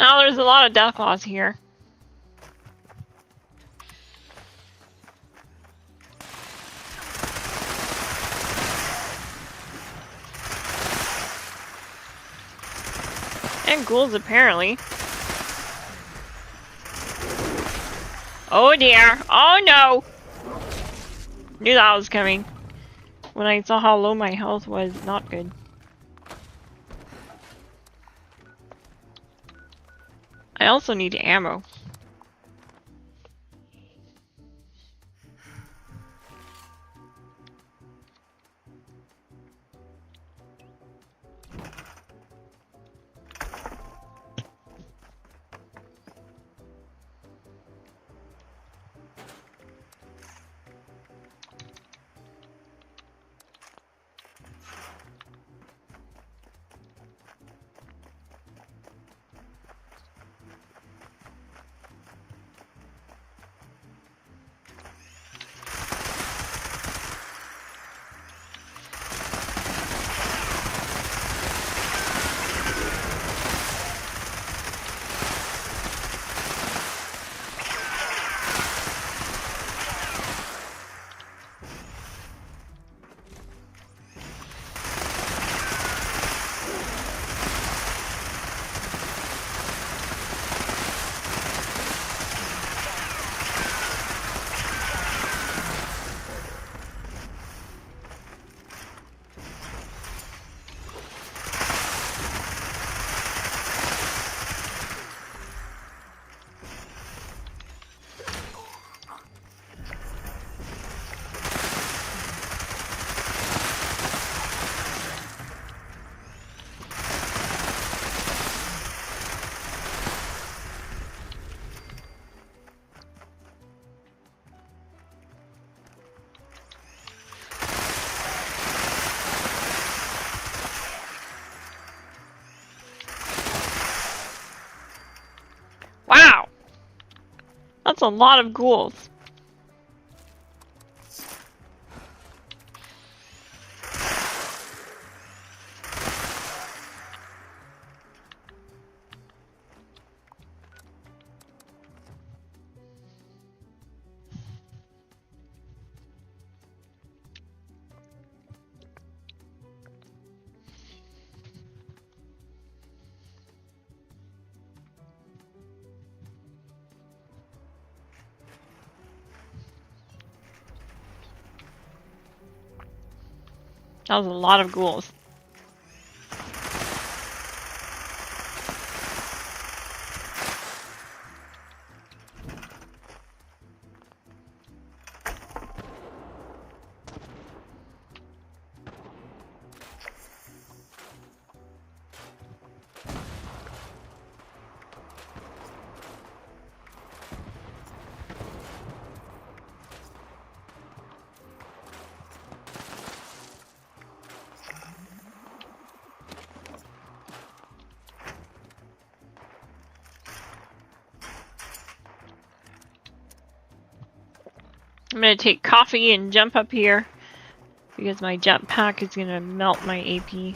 Now there's a lot of deathclaws here. And ghouls, apparently. Oh dear. Oh no! Knew that was coming. When I saw how low my health was, not good. I also need ammo. Wow! That's a lot of ghouls. That was a lot of ghouls. I'm gonna take coffee and jump up here because my jetpack is gonna melt my AP.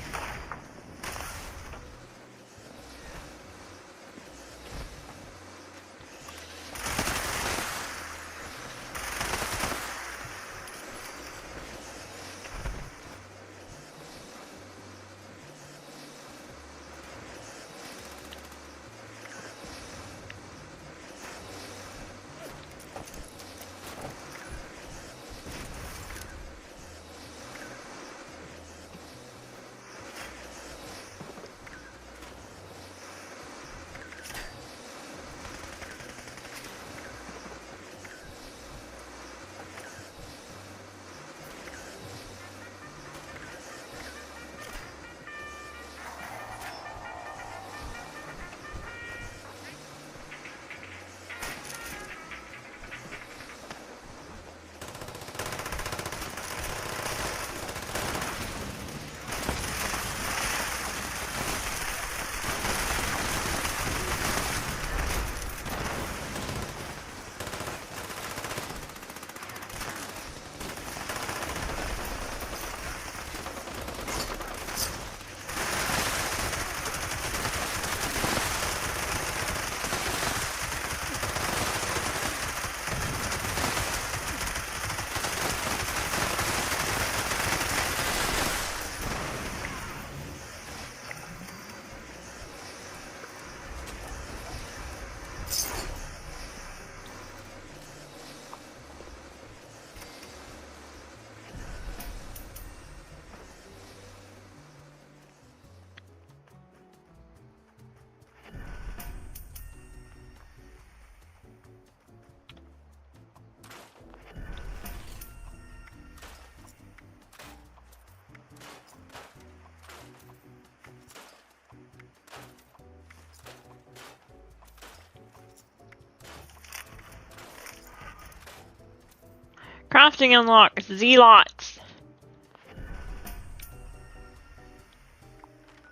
Crafting unlock Z-Lots.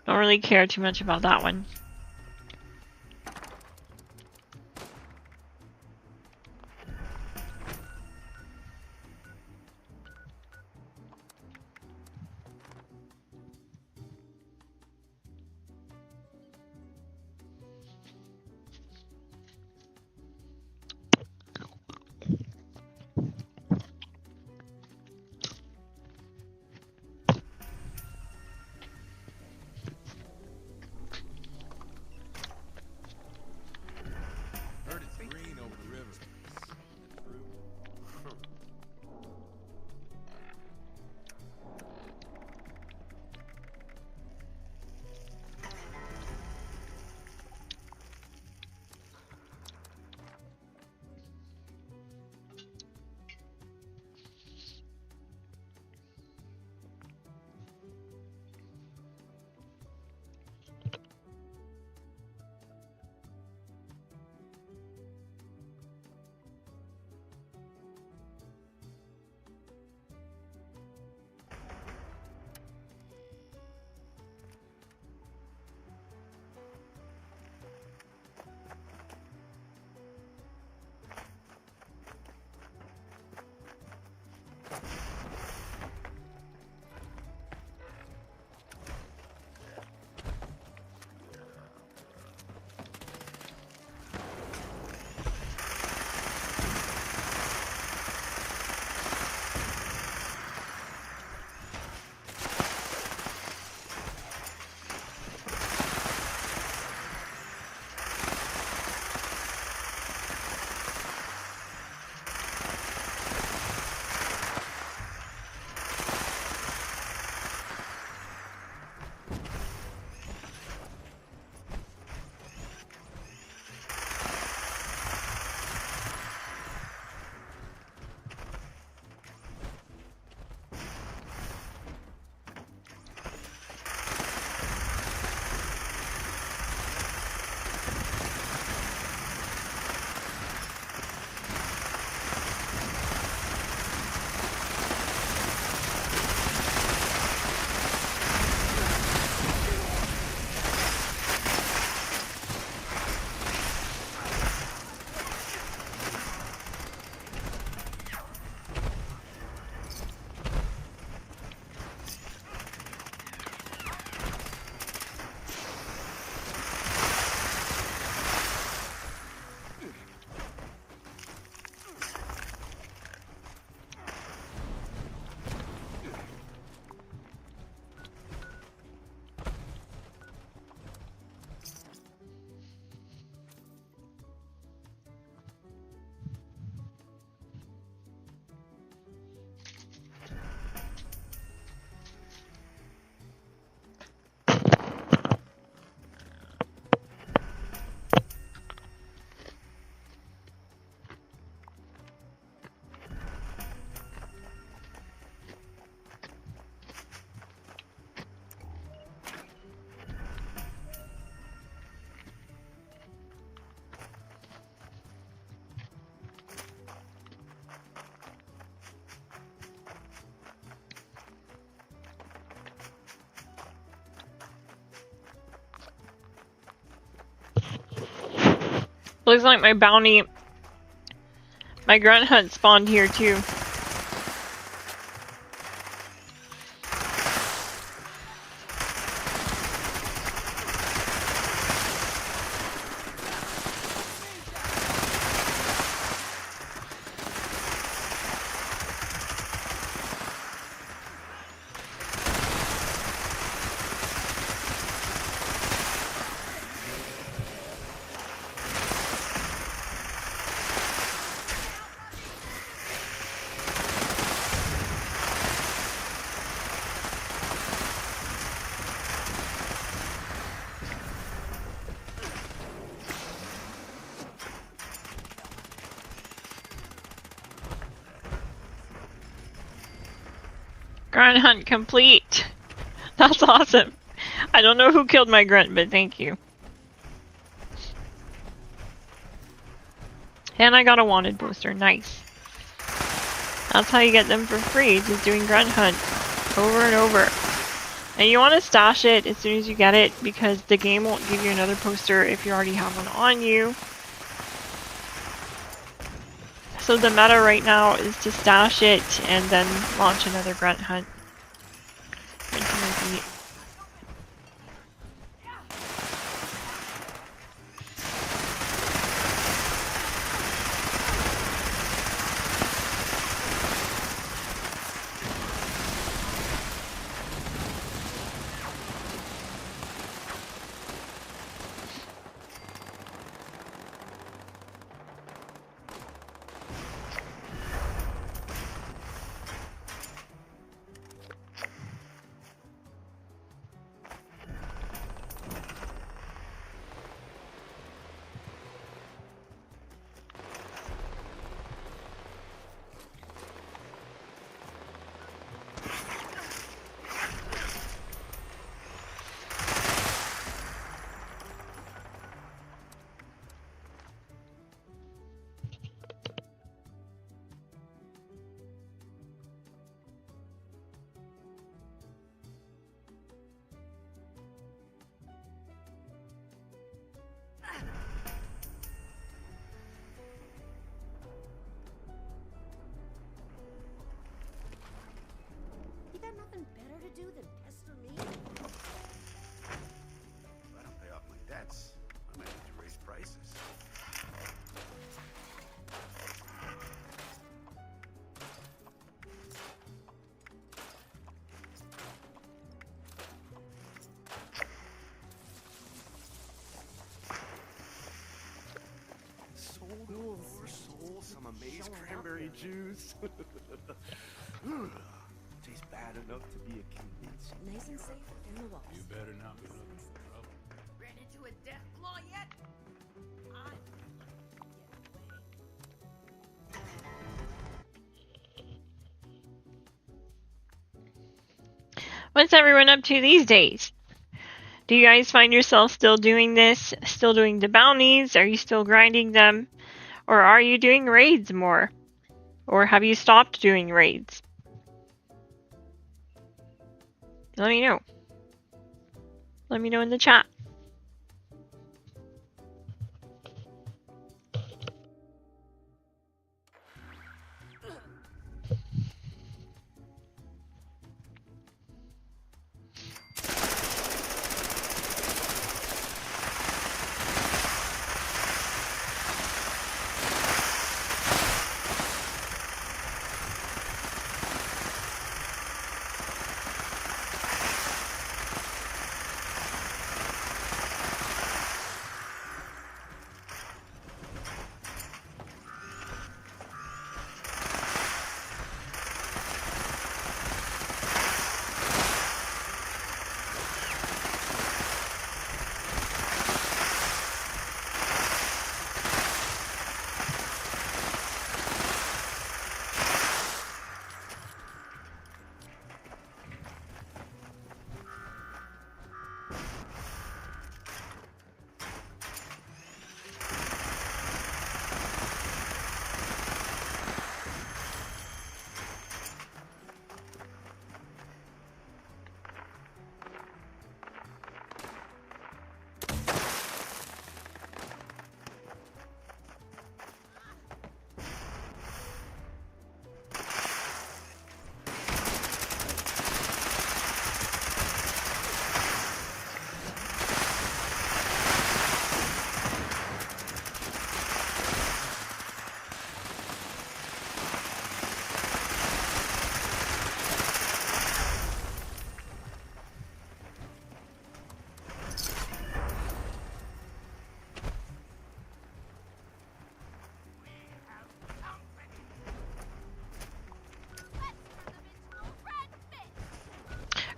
Don't really care too much about that one. Looks like my bounty, my grunt hunt spawned here too. Grunt hunt complete. That's awesome. I don't know who killed my grunt, but thank you. And I got a wanted poster. Nice. That's how you get them for free, just doing grunt hunt over and over. And you want to stash it as soon as you get it, because the game won't give you another poster if you already have one on you. So the meta right now is to stash it and then launch another grunt hunt.
Nothing better to do than pester me?
If I don't pay off my debts, I might need to raise prices. Soul, some amazing cranberry juice. Tastes bad enough to be a convincing.
Nice and safe in the walls.
You better not be looking for trouble.
Ran into a death claw yet?
What's everyone up to these days? Do you guys find yourself still doing this? Still doing the bounties? Are you still grinding them? Or are you doing raids more? Or have you stopped doing raids? Let me know. Let me know in the chat.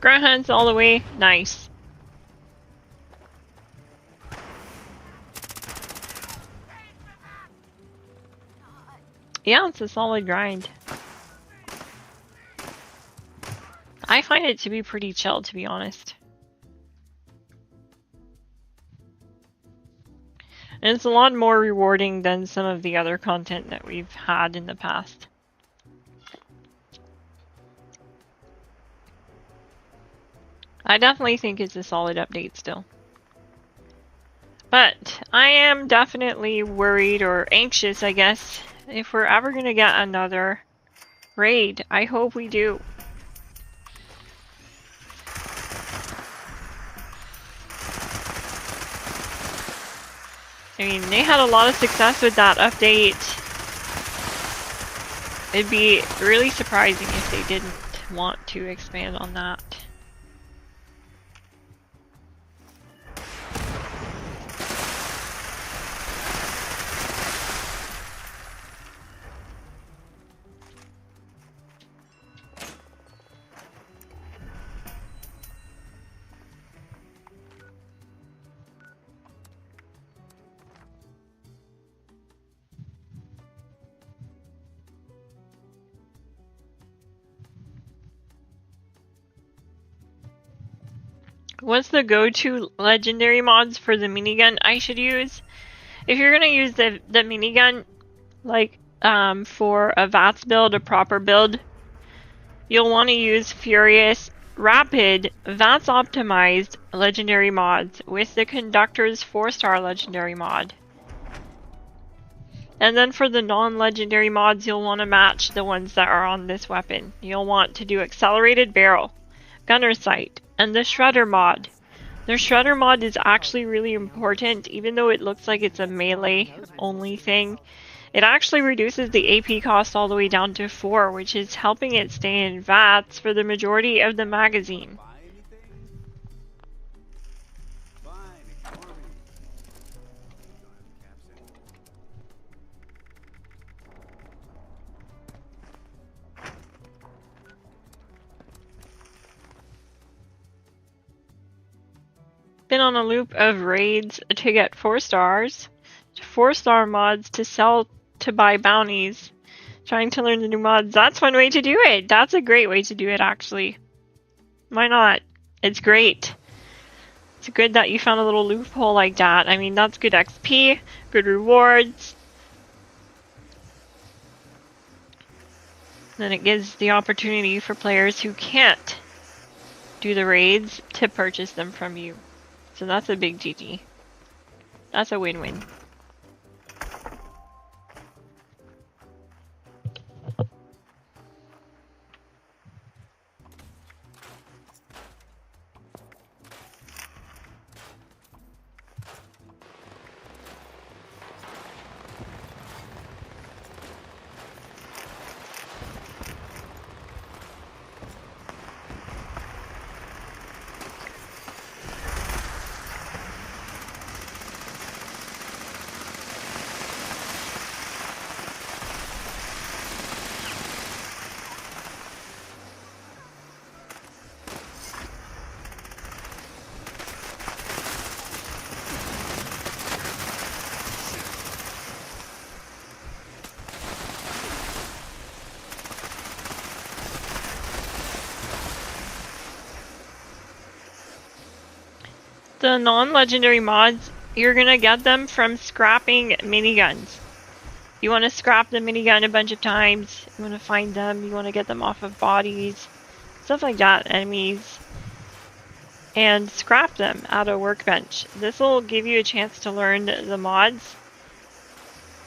Grunt hunts all the way. Nice. Yeah, it's a solid grind. I find it to be pretty chill, to be honest. And it's a lot more rewarding than some of the other content that we've had in the past. I definitely think it's a solid update still. But I am definitely worried or anxious, I guess, if we're ever going to get another raid. I hope we do. I mean, they had a lot of success with that update. It'd be really surprising if they didn't want to expand on that. What's the go-to legendary mods for the minigun I should use? If you're gonna use the minigun, like for a VATS build, a proper build, you'll want to use Furious Rapid VATS optimized legendary mods with the Conductor's 4-star legendary mod. And then for the non-legendary mods, you'll want to match the ones that are on this weapon. You'll want to do Accelerated Barrel, Gunner Sight, and the Shredder mod. The Shredder mod is actually really important, even though it looks like it's a melee only thing. It actually reduces the AP cost all the way down to 4, which is helping it stay in VATS for the majority of the magazine. Been on a loop of raids to get 4 stars, 4-star mods to sell to buy bounties, trying to learn the new mods. That's one way to do it. That's a great way to do it, actually. Why not? It's great. It's good that you found a little loophole like that. I mean, that's good XP, good rewards. Then it gives the opportunity for players who can't do the raids to purchase them from you. So that's a big GG. That's a win-win. The non-legendary mods, you're gonna get them from scrapping miniguns. You want to scrap the minigun a bunch of times, you want to find them, you want to get them off of bodies, stuff like that, enemies, and scrap them at a workbench. This will give you a chance to learn the mods,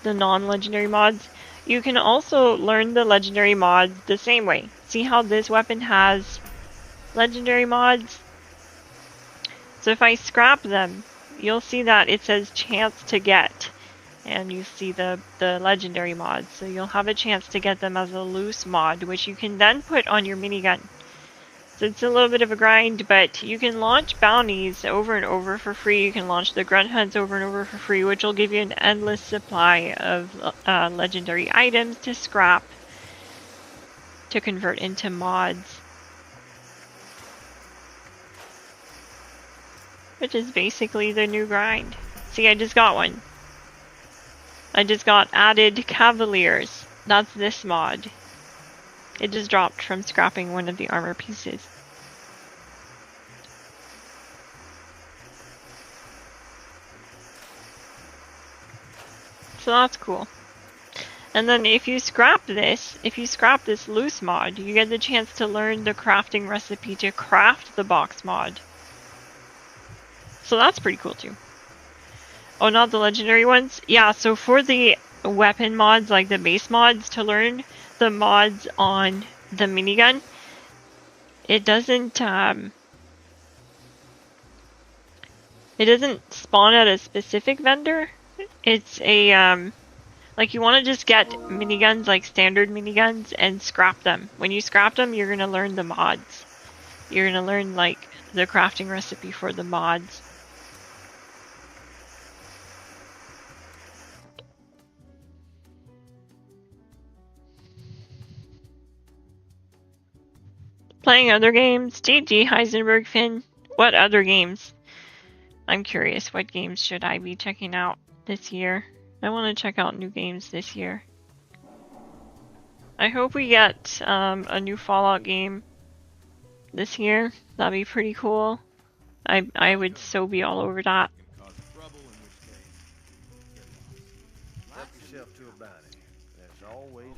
the non-legendary mods. You can also learn the legendary mods the same way. See how this weapon has legendary mods? So if I scrap them, you'll see that it says chance to get, and you see the legendary mods. So you'll have a chance to get them as a loose mod, which you can then put on your minigun. So it's a little bit of a grind, but you can launch bounties over and over for free. You can launch the grunt hunts over and over for free, which will give you an endless supply of legendary items to scrap to convert into mods. which is basically the new grind. See, I just got one. I just got added Cavaliers. That's this mod. It just dropped from scrapping one of the armor pieces. So that's cool. And then if you scrap this loose mod, you get the chance to learn the crafting recipe to craft the box mod. So that's pretty cool too. Oh, not the legendary ones? Yeah, so for the weapon mods, like the base mods, to learn the mods on the minigun, it doesn't spawn at a specific vendor. It's a like you want to just get miniguns, like standard miniguns, and scrap them. When you scrap them, you're gonna learn the mods. You're gonna learn like the crafting recipe for the mods. Playing other games? GG Heisenberg Finn. What other games? I'm curious, what games should I be checking out this year? I want to check out new games this year. I hope we get a new Fallout game this year. That'd be pretty cool. I would so be all over that.
Help yourself to a bounty. There's always more.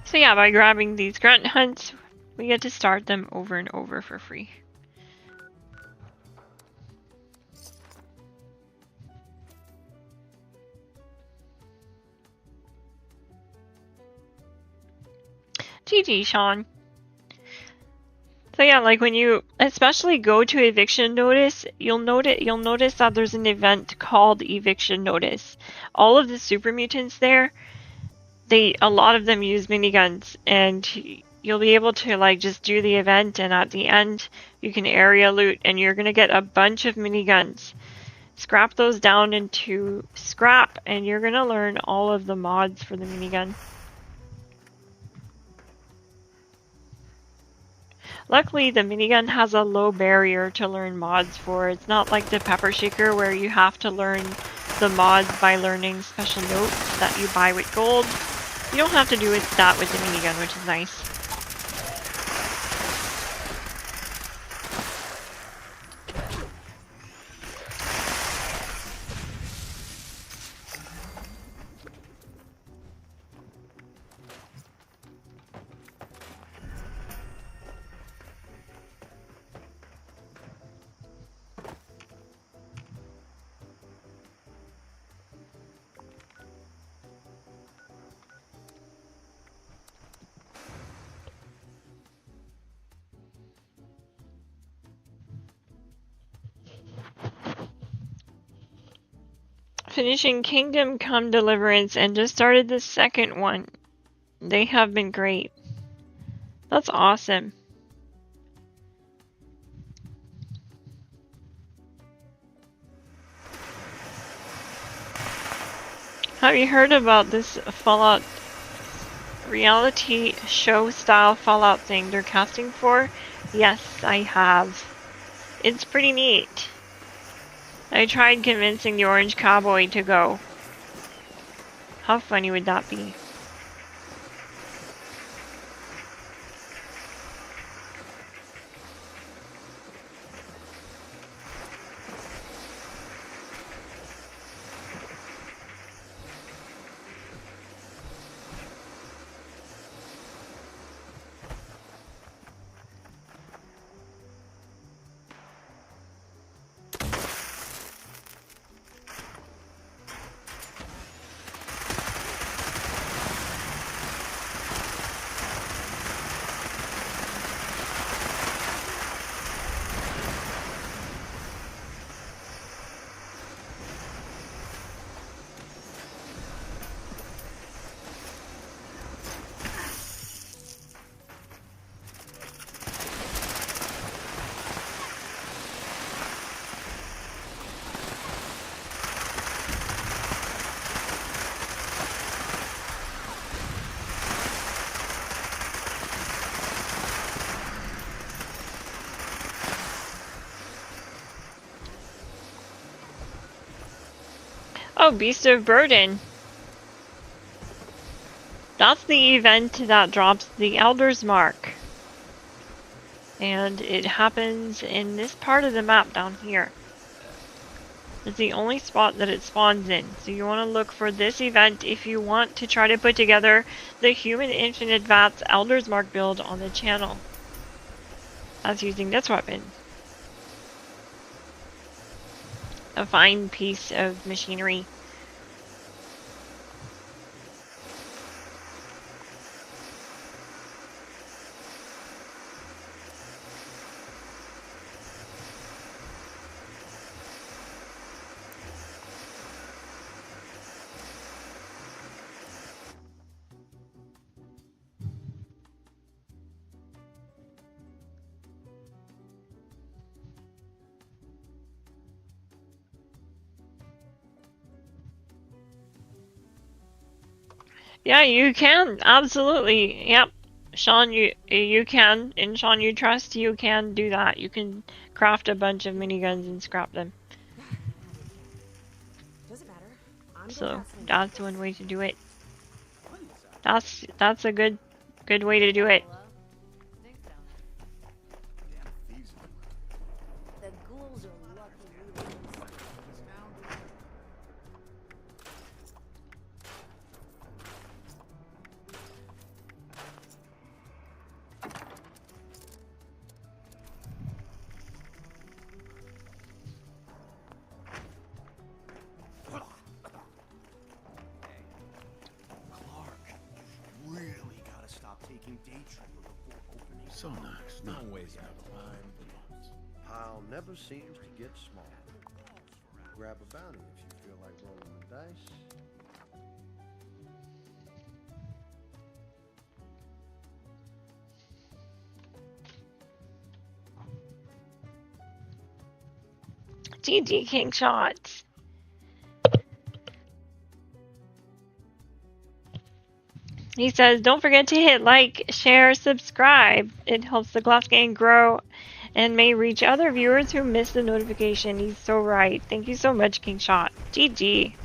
So yeah, by grabbing these grunt hunts, we get to start them over and over for free. GG, Sean. So yeah, like when you especially go to eviction notice, you'll notice that there's an event called eviction notice. All of the super mutants there, a lot of them use miniguns, and you'll be able to like just do the event, and at the end you can area loot, and you're gonna get a bunch of miniguns. Scrap those down into scrap, and you're gonna learn all of the mods for the minigun. Luckily, the minigun has a low barrier to learn mods for. It's not like the pepper shaker where you have to learn the mods by learning special notes that you buy with gold. You don't have to do that with the minigun, which is nice. Finishing Kingdom Come Deliverance and just started the second one. They have been great. That's awesome. Have you heard about this Fallout reality show style Fallout thing they're casting for? Yes, I have. It's pretty neat. I tried convincing the Orange Cowboy to go. How funny would that be? Oh, Beast of Burden. That's the event that drops the Elder's Mark. And it happens in this part of the map down here. It's the only spot that it spawns in. So you want to look for this event if you want to try to put together the Human Infinite Vats Elder's Mark build on the channel. That's using this weapon. A fine piece of machinery. Yeah, you can. Absolutely. Yep. Sean, you can. In Sean You Trust, you can do that. You can craft a bunch of miniguns and scrap them.
Doesn't matter. I'm
So,
glassing.
that's one way to do it. That's a good way to do it.
Think so. The ghouls are lucky we live in this.
Really gotta stop taking day tripper before opening.
So nice.
No
Not
ways
out
out.
of line with the ones.
Pile never seems to get smaller. Grab a bounty if you feel like rolling the dice.
GG King Shots. He says, don't forget to hit like, share, subscribe. It helps the Glass Gang grow and may reach other viewers who missed the notification. He's so right. Thank you so much, King Shot. GG.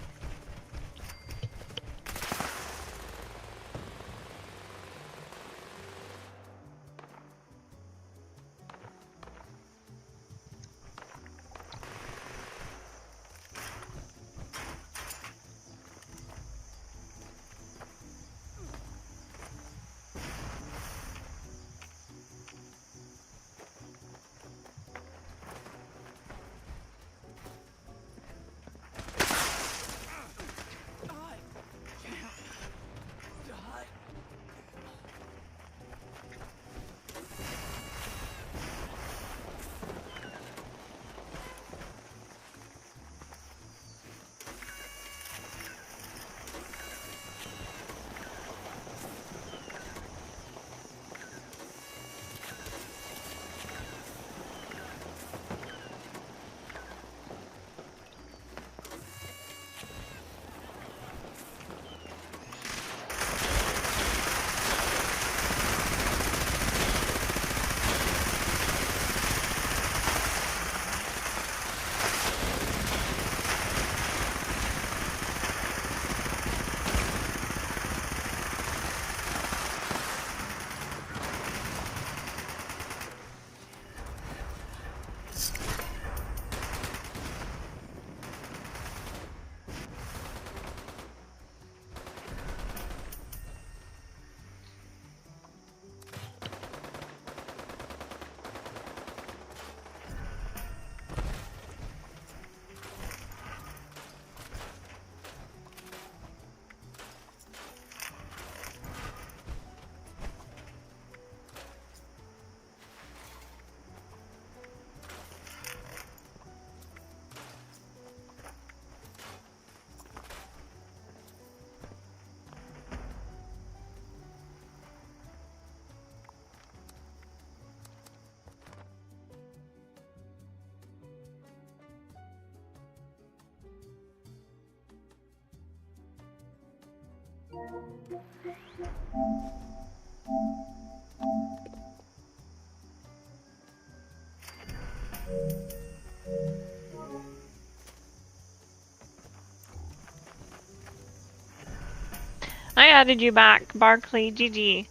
I added you back, Barkley. GG.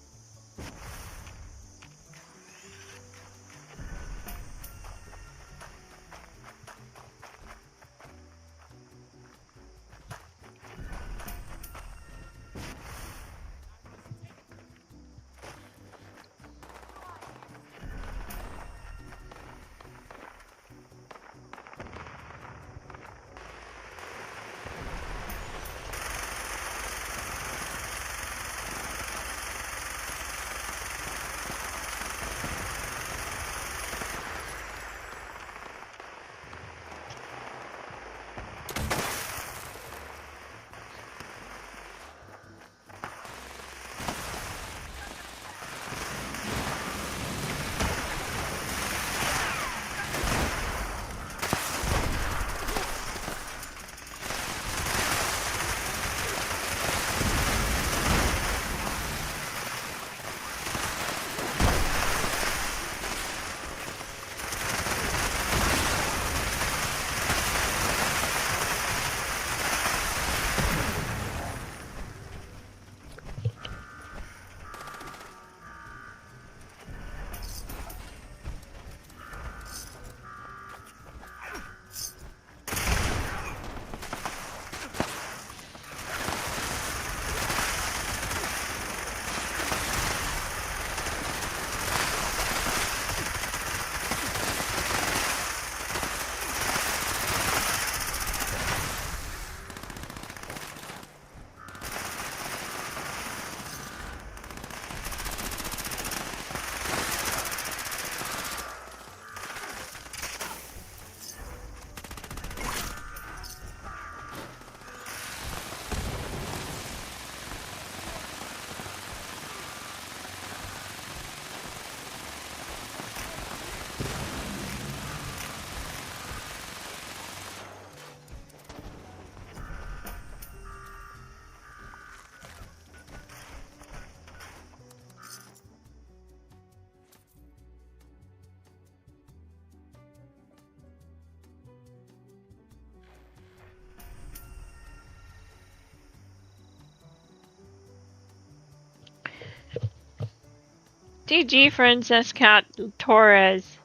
GG, Francesca Torres.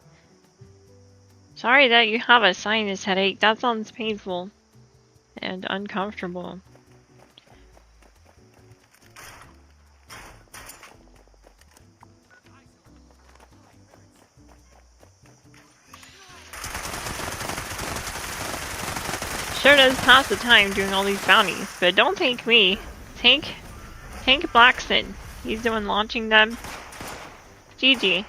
Sorry that you have a sinus headache. That sounds painful and uncomfortable. Sure does pass the time doing all these bounties, but don't thank me. Thank Blackson. He's the one launching them. GG.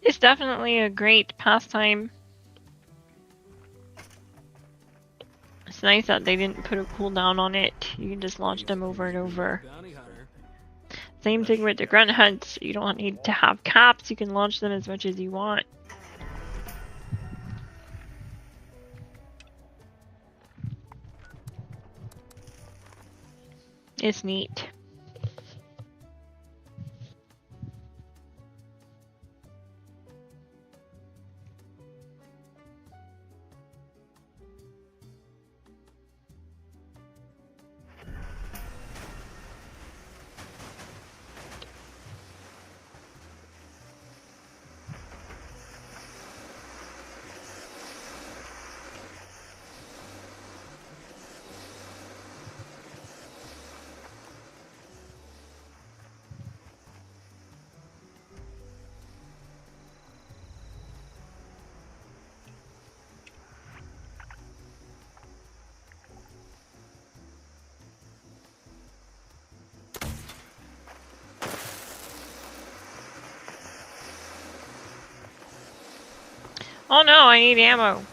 It's definitely a great pastime. It's nice that they didn't put a cooldown on it. You can just launch them over and over. Same thing with the grunt hunts. You don't need to have caps. You can launch them as much as you want. It's neat. Oh no, I need ammo.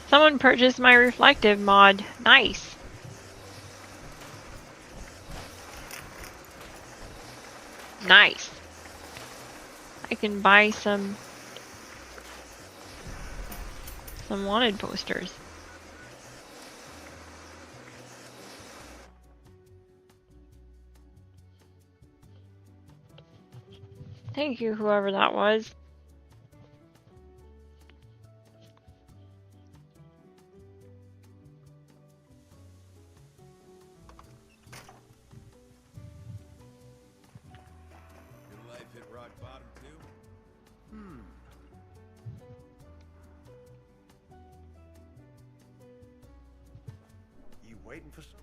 Someone purchased my reflective mod. Nice. Nice. I can buy some wanted posters. Thank you, whoever that was.
Your life hit rock bottom too?
You waiting for something?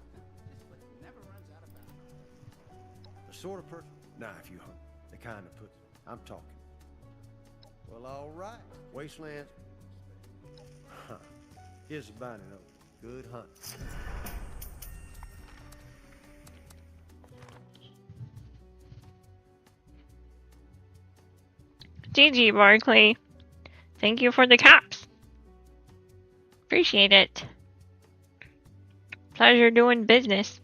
The sort of person? Nah, if you hunt, the kind of puts. I'm talking. Well, all right. Wastelands. Huh. Here's the binding note. Good hunt.
GG, Barkley. Thank you for the caps. Appreciate it. Pleasure doing business.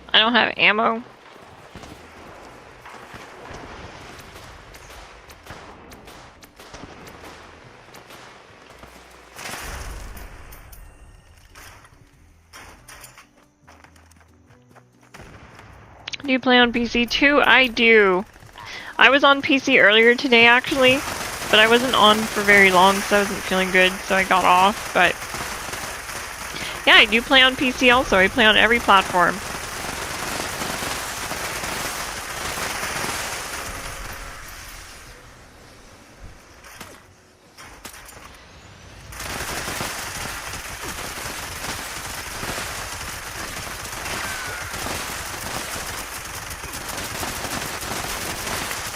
I don't have ammo. Do you play on PC too? I do. I was on PC earlier today actually, but I wasn't on for very long because I wasn't feeling good, so I got off. But yeah, I do play on PC also. I play on every platform.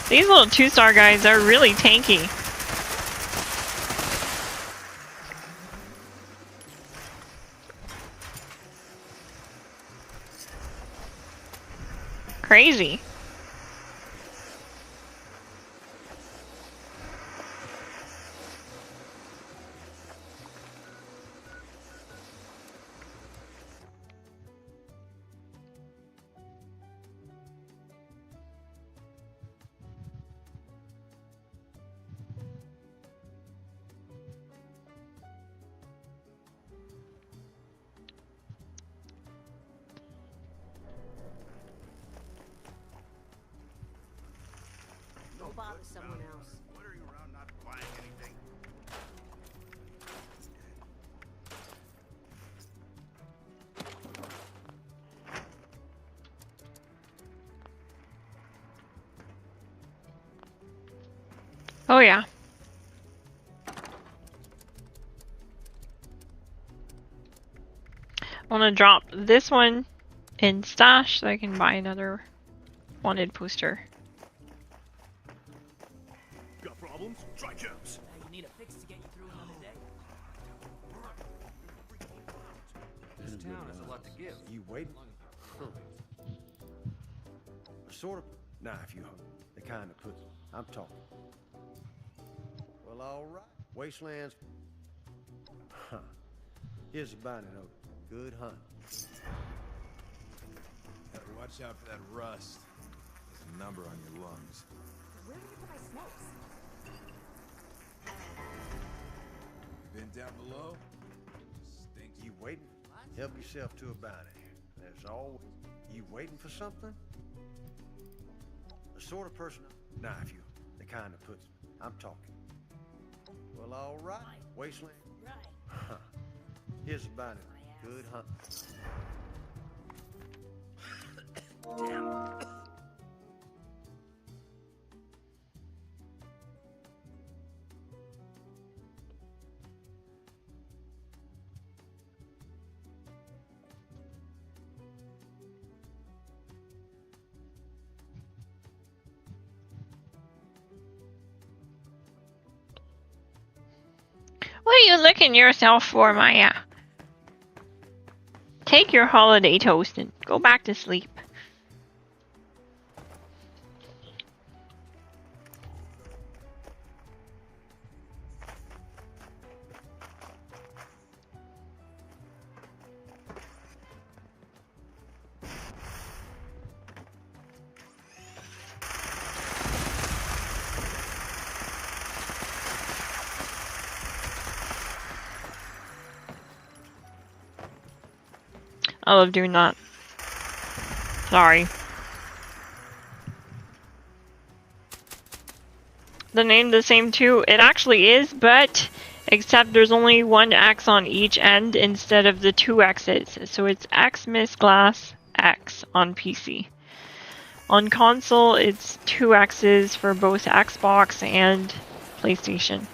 These little 2-star guys are really tanky. Crazy.
Go bother someone else.
Loitering around not buying anything.
Oh yeah. I want to drop this one in stash so I can buy another wanted poster.
some good
town has a lot to give.
You waiting? Huh. Sort of. Nah, if you hungry. The kind that puts. I'm talking. Well, all right. Wastelands. Huh. Here's the binding note. Good hunt.
Better watch out for that rust. There's a number on your lungs.
Where do you put my smokes?
Been down below? Stinks.
You waiting? Help yourself to a bounty. There's always. You waiting for something? The sort of person. Nah, if you. The kind that puts. I'm talking. Well, all right. Wasteland.
Right.
Huh. Here's the binding. Good hunt.
Damn.
What are you licking yourself for, Maya? Take your holiday toast and go back to sleep. I love doing that. Sorry. The name the same too? It actually is, but except there's only one X on each end instead of the two X's. So it's xXMsGLASSXx on PC. On console, it's two X's for both Xbox and PlayStation.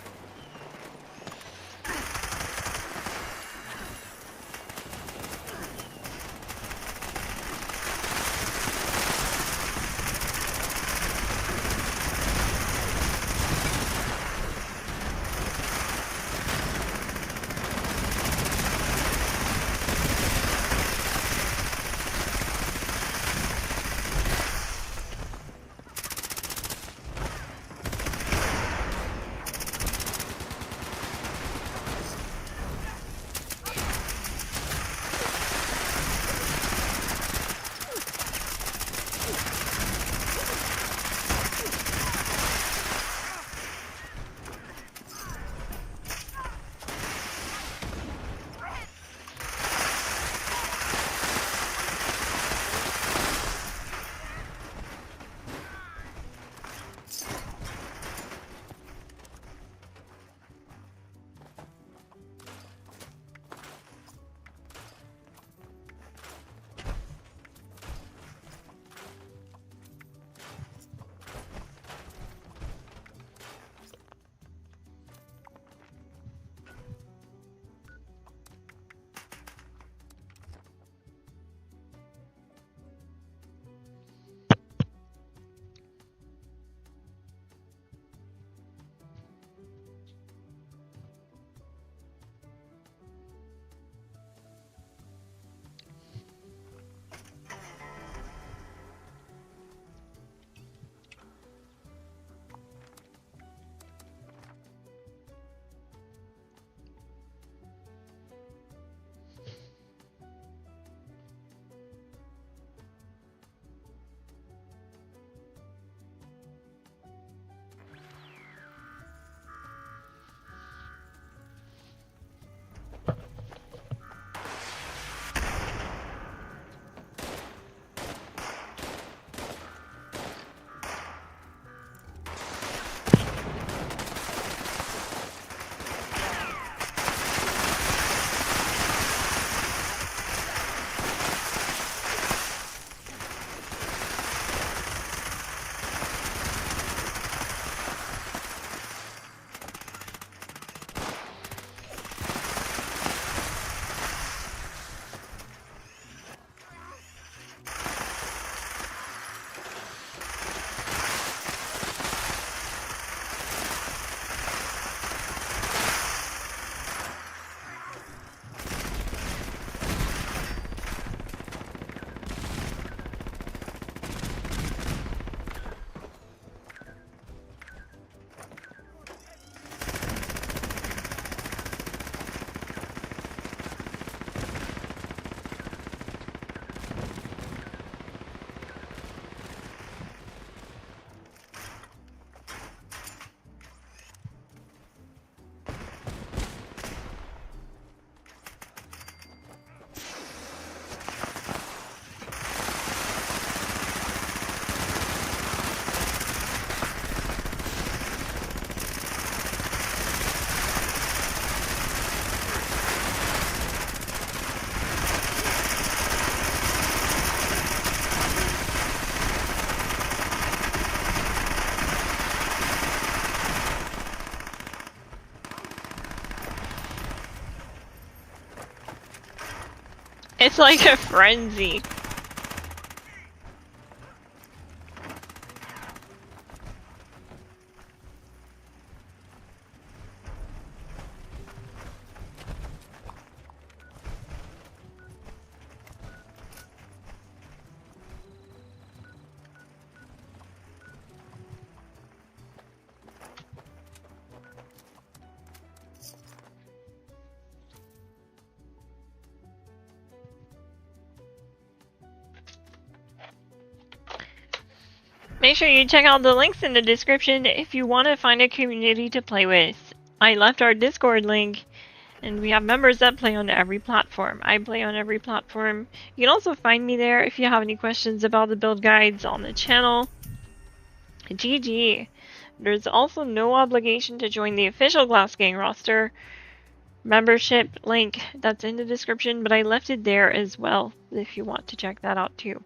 It's like a frenzy. Make sure you check out the links in the description if you want to find a community to play with. I left our Discord link, and we have members that play on every platform. I play on every platform. You can also find me there if you have any questions about the build guides on the channel. GG. There's also no obligation to join the official Glass Gang roster membership link that's in the description, but I left it there as well if you want to check that out too.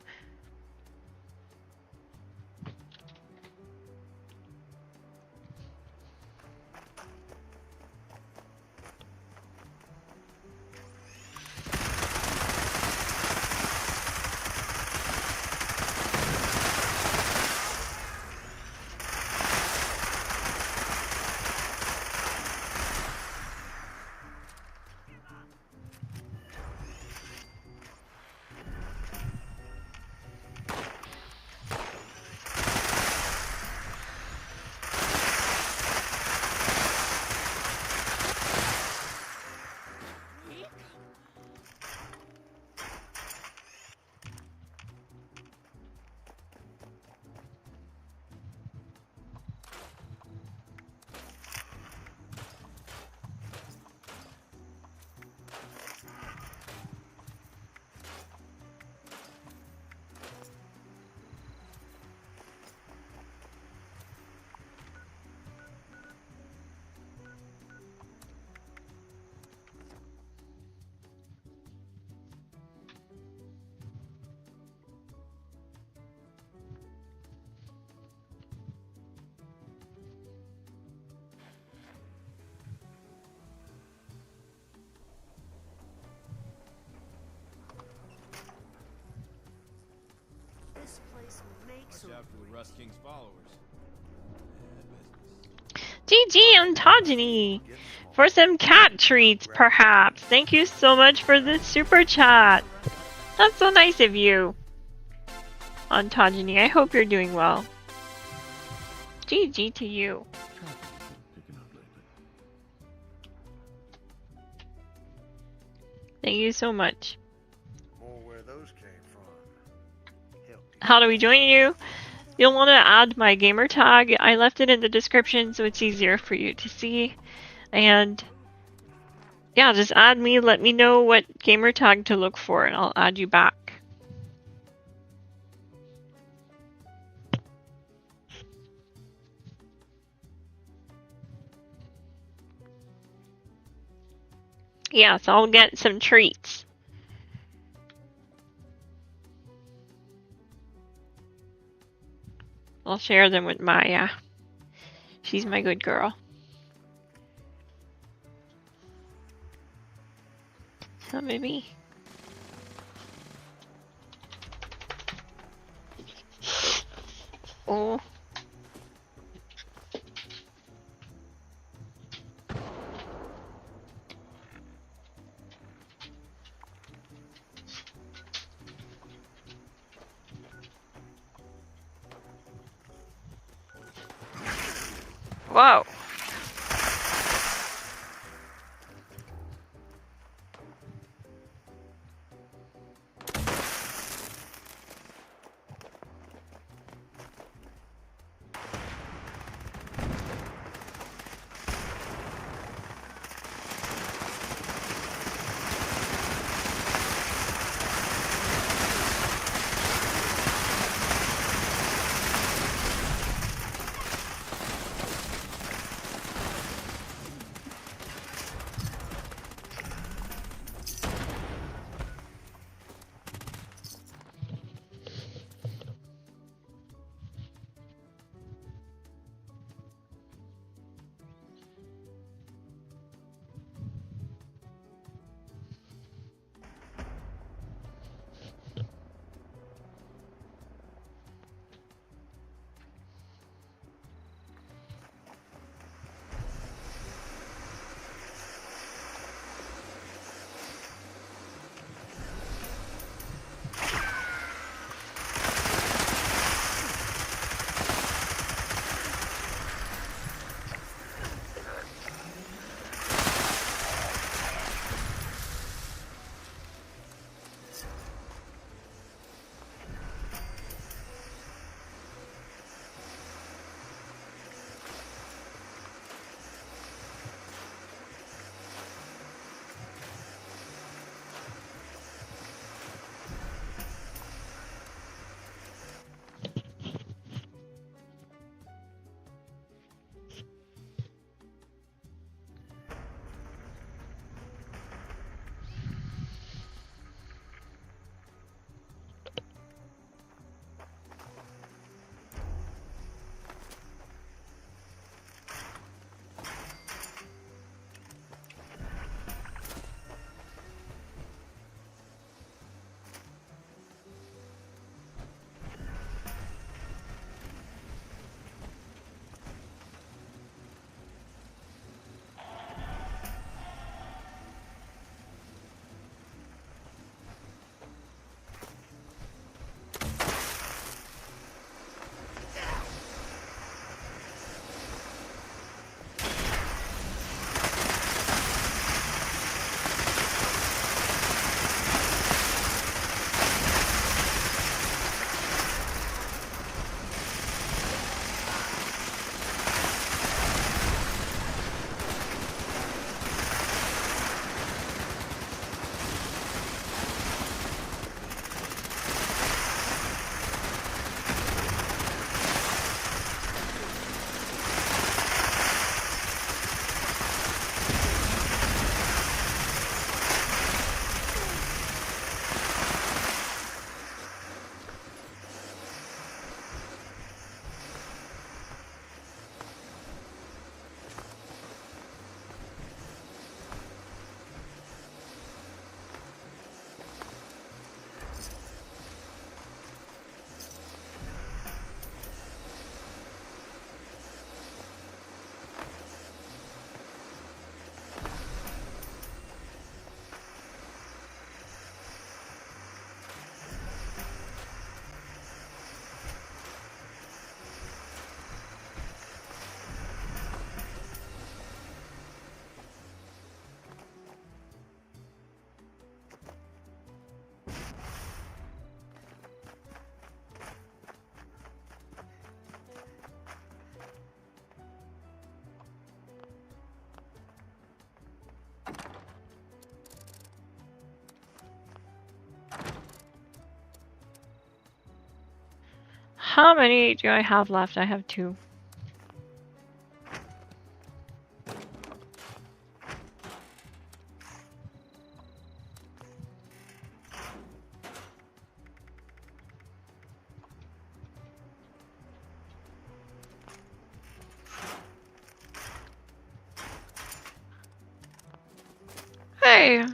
This place makes
Watch
or
out for the Rust King's followers.
GG Ontogeny! For some cat treats, perhaps. Thank you so much for the super chat. That's so nice of you. Ontogeny, I hope you're doing well. GG to you. Thank you so much.
More where those came from. Help me.
How do we join you? You'll want to add my gamer tag. I left it in the description so it's easier for you to see. And yeah, just add me, let me know what gamer tag to look for, and I'll add you back. Yeah, so I'll get some treats. I'll share them with Maya. She's my good girl. So maybe. Oh. Whoa. How many do I have left? I have 2. Hey!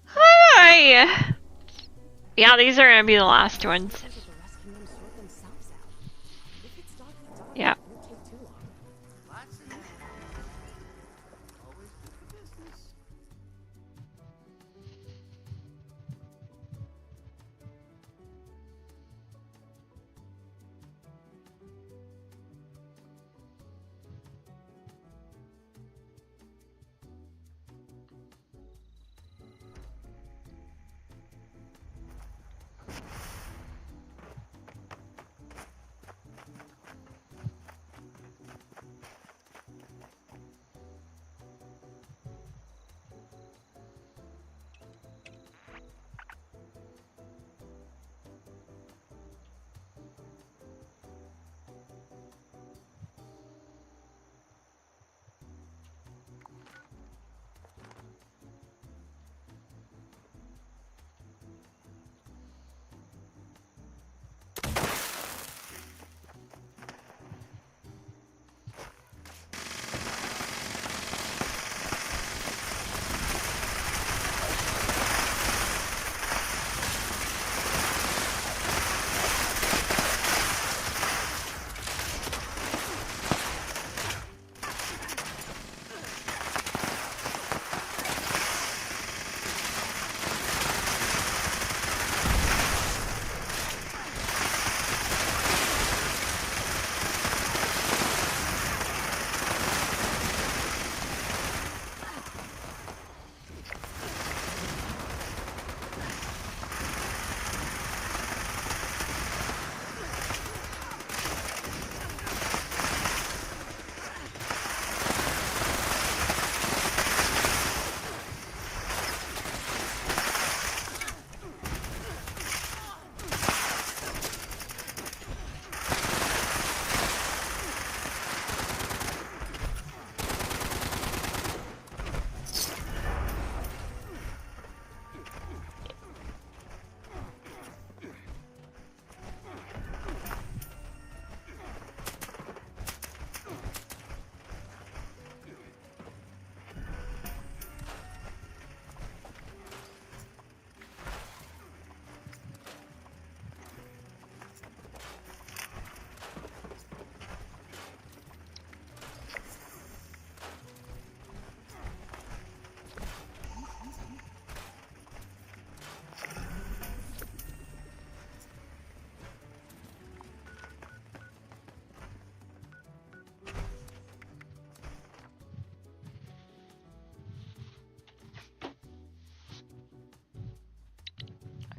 Hi! Yeah, these are gonna be the last ones.
Those at the Rust Kingdom sort themselves out. If it's dog eat dog,
Yeah.
it won't take too long.
Lots of that. Always good for business.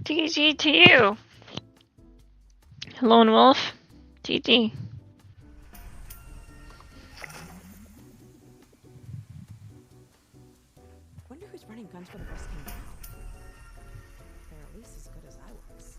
GG to you. Lone Wolf. GG.
Wonder who's running guns for the rest now. They're at least as good as I was.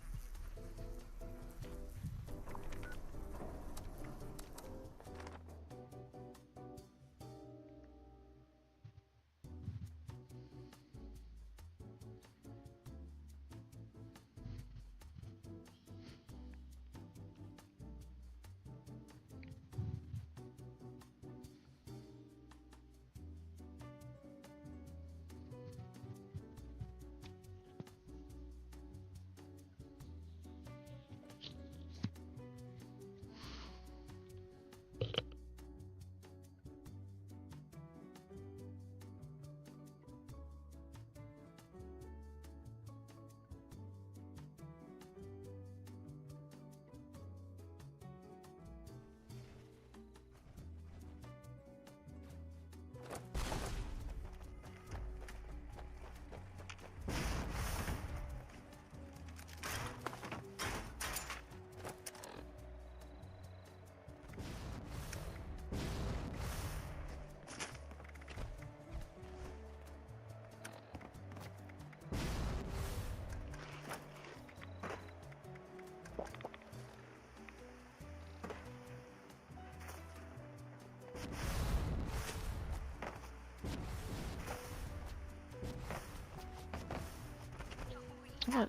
What?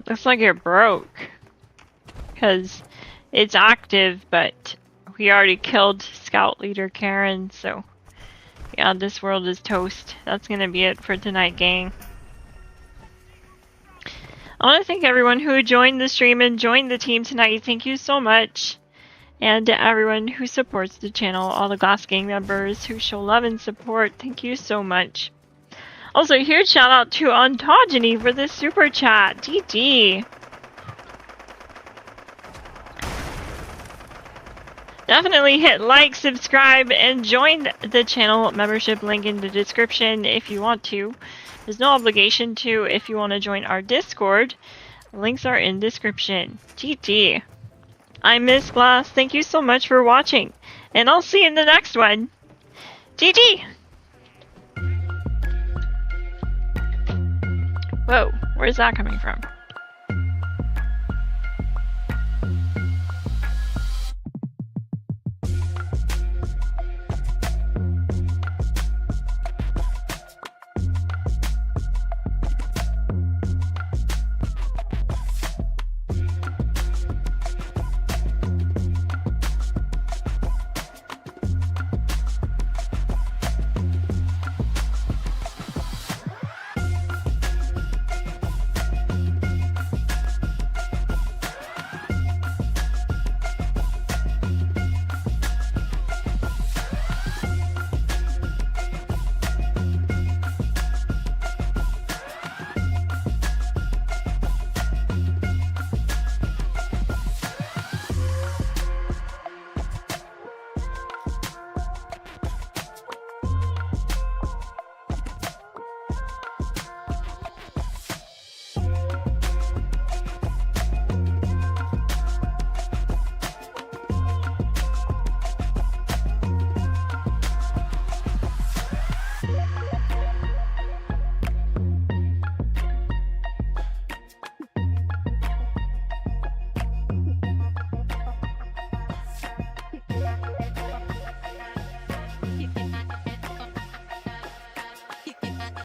Looks like you're broke. Because it's active, but we already killed Scout Leader Karen, so yeah, this world is toast. That's gonna be it for tonight, gang. I want to thank everyone who joined the stream and joined the team tonight. Thank you so much. And to everyone who supports the channel, all the Glass Gang members who show love and support, thank you so much. Also, a huge shout out to Ontogeny for this super chat. GG. Definitely hit like, subscribe, and join the channel membership link in the description if you want to. There's no obligation to if you want to join our Discord. Links are in description. GG. I'm Miss Glass. Thank you so much for watching. And I'll see you in the next one. GG. Whoa, where's that coming from?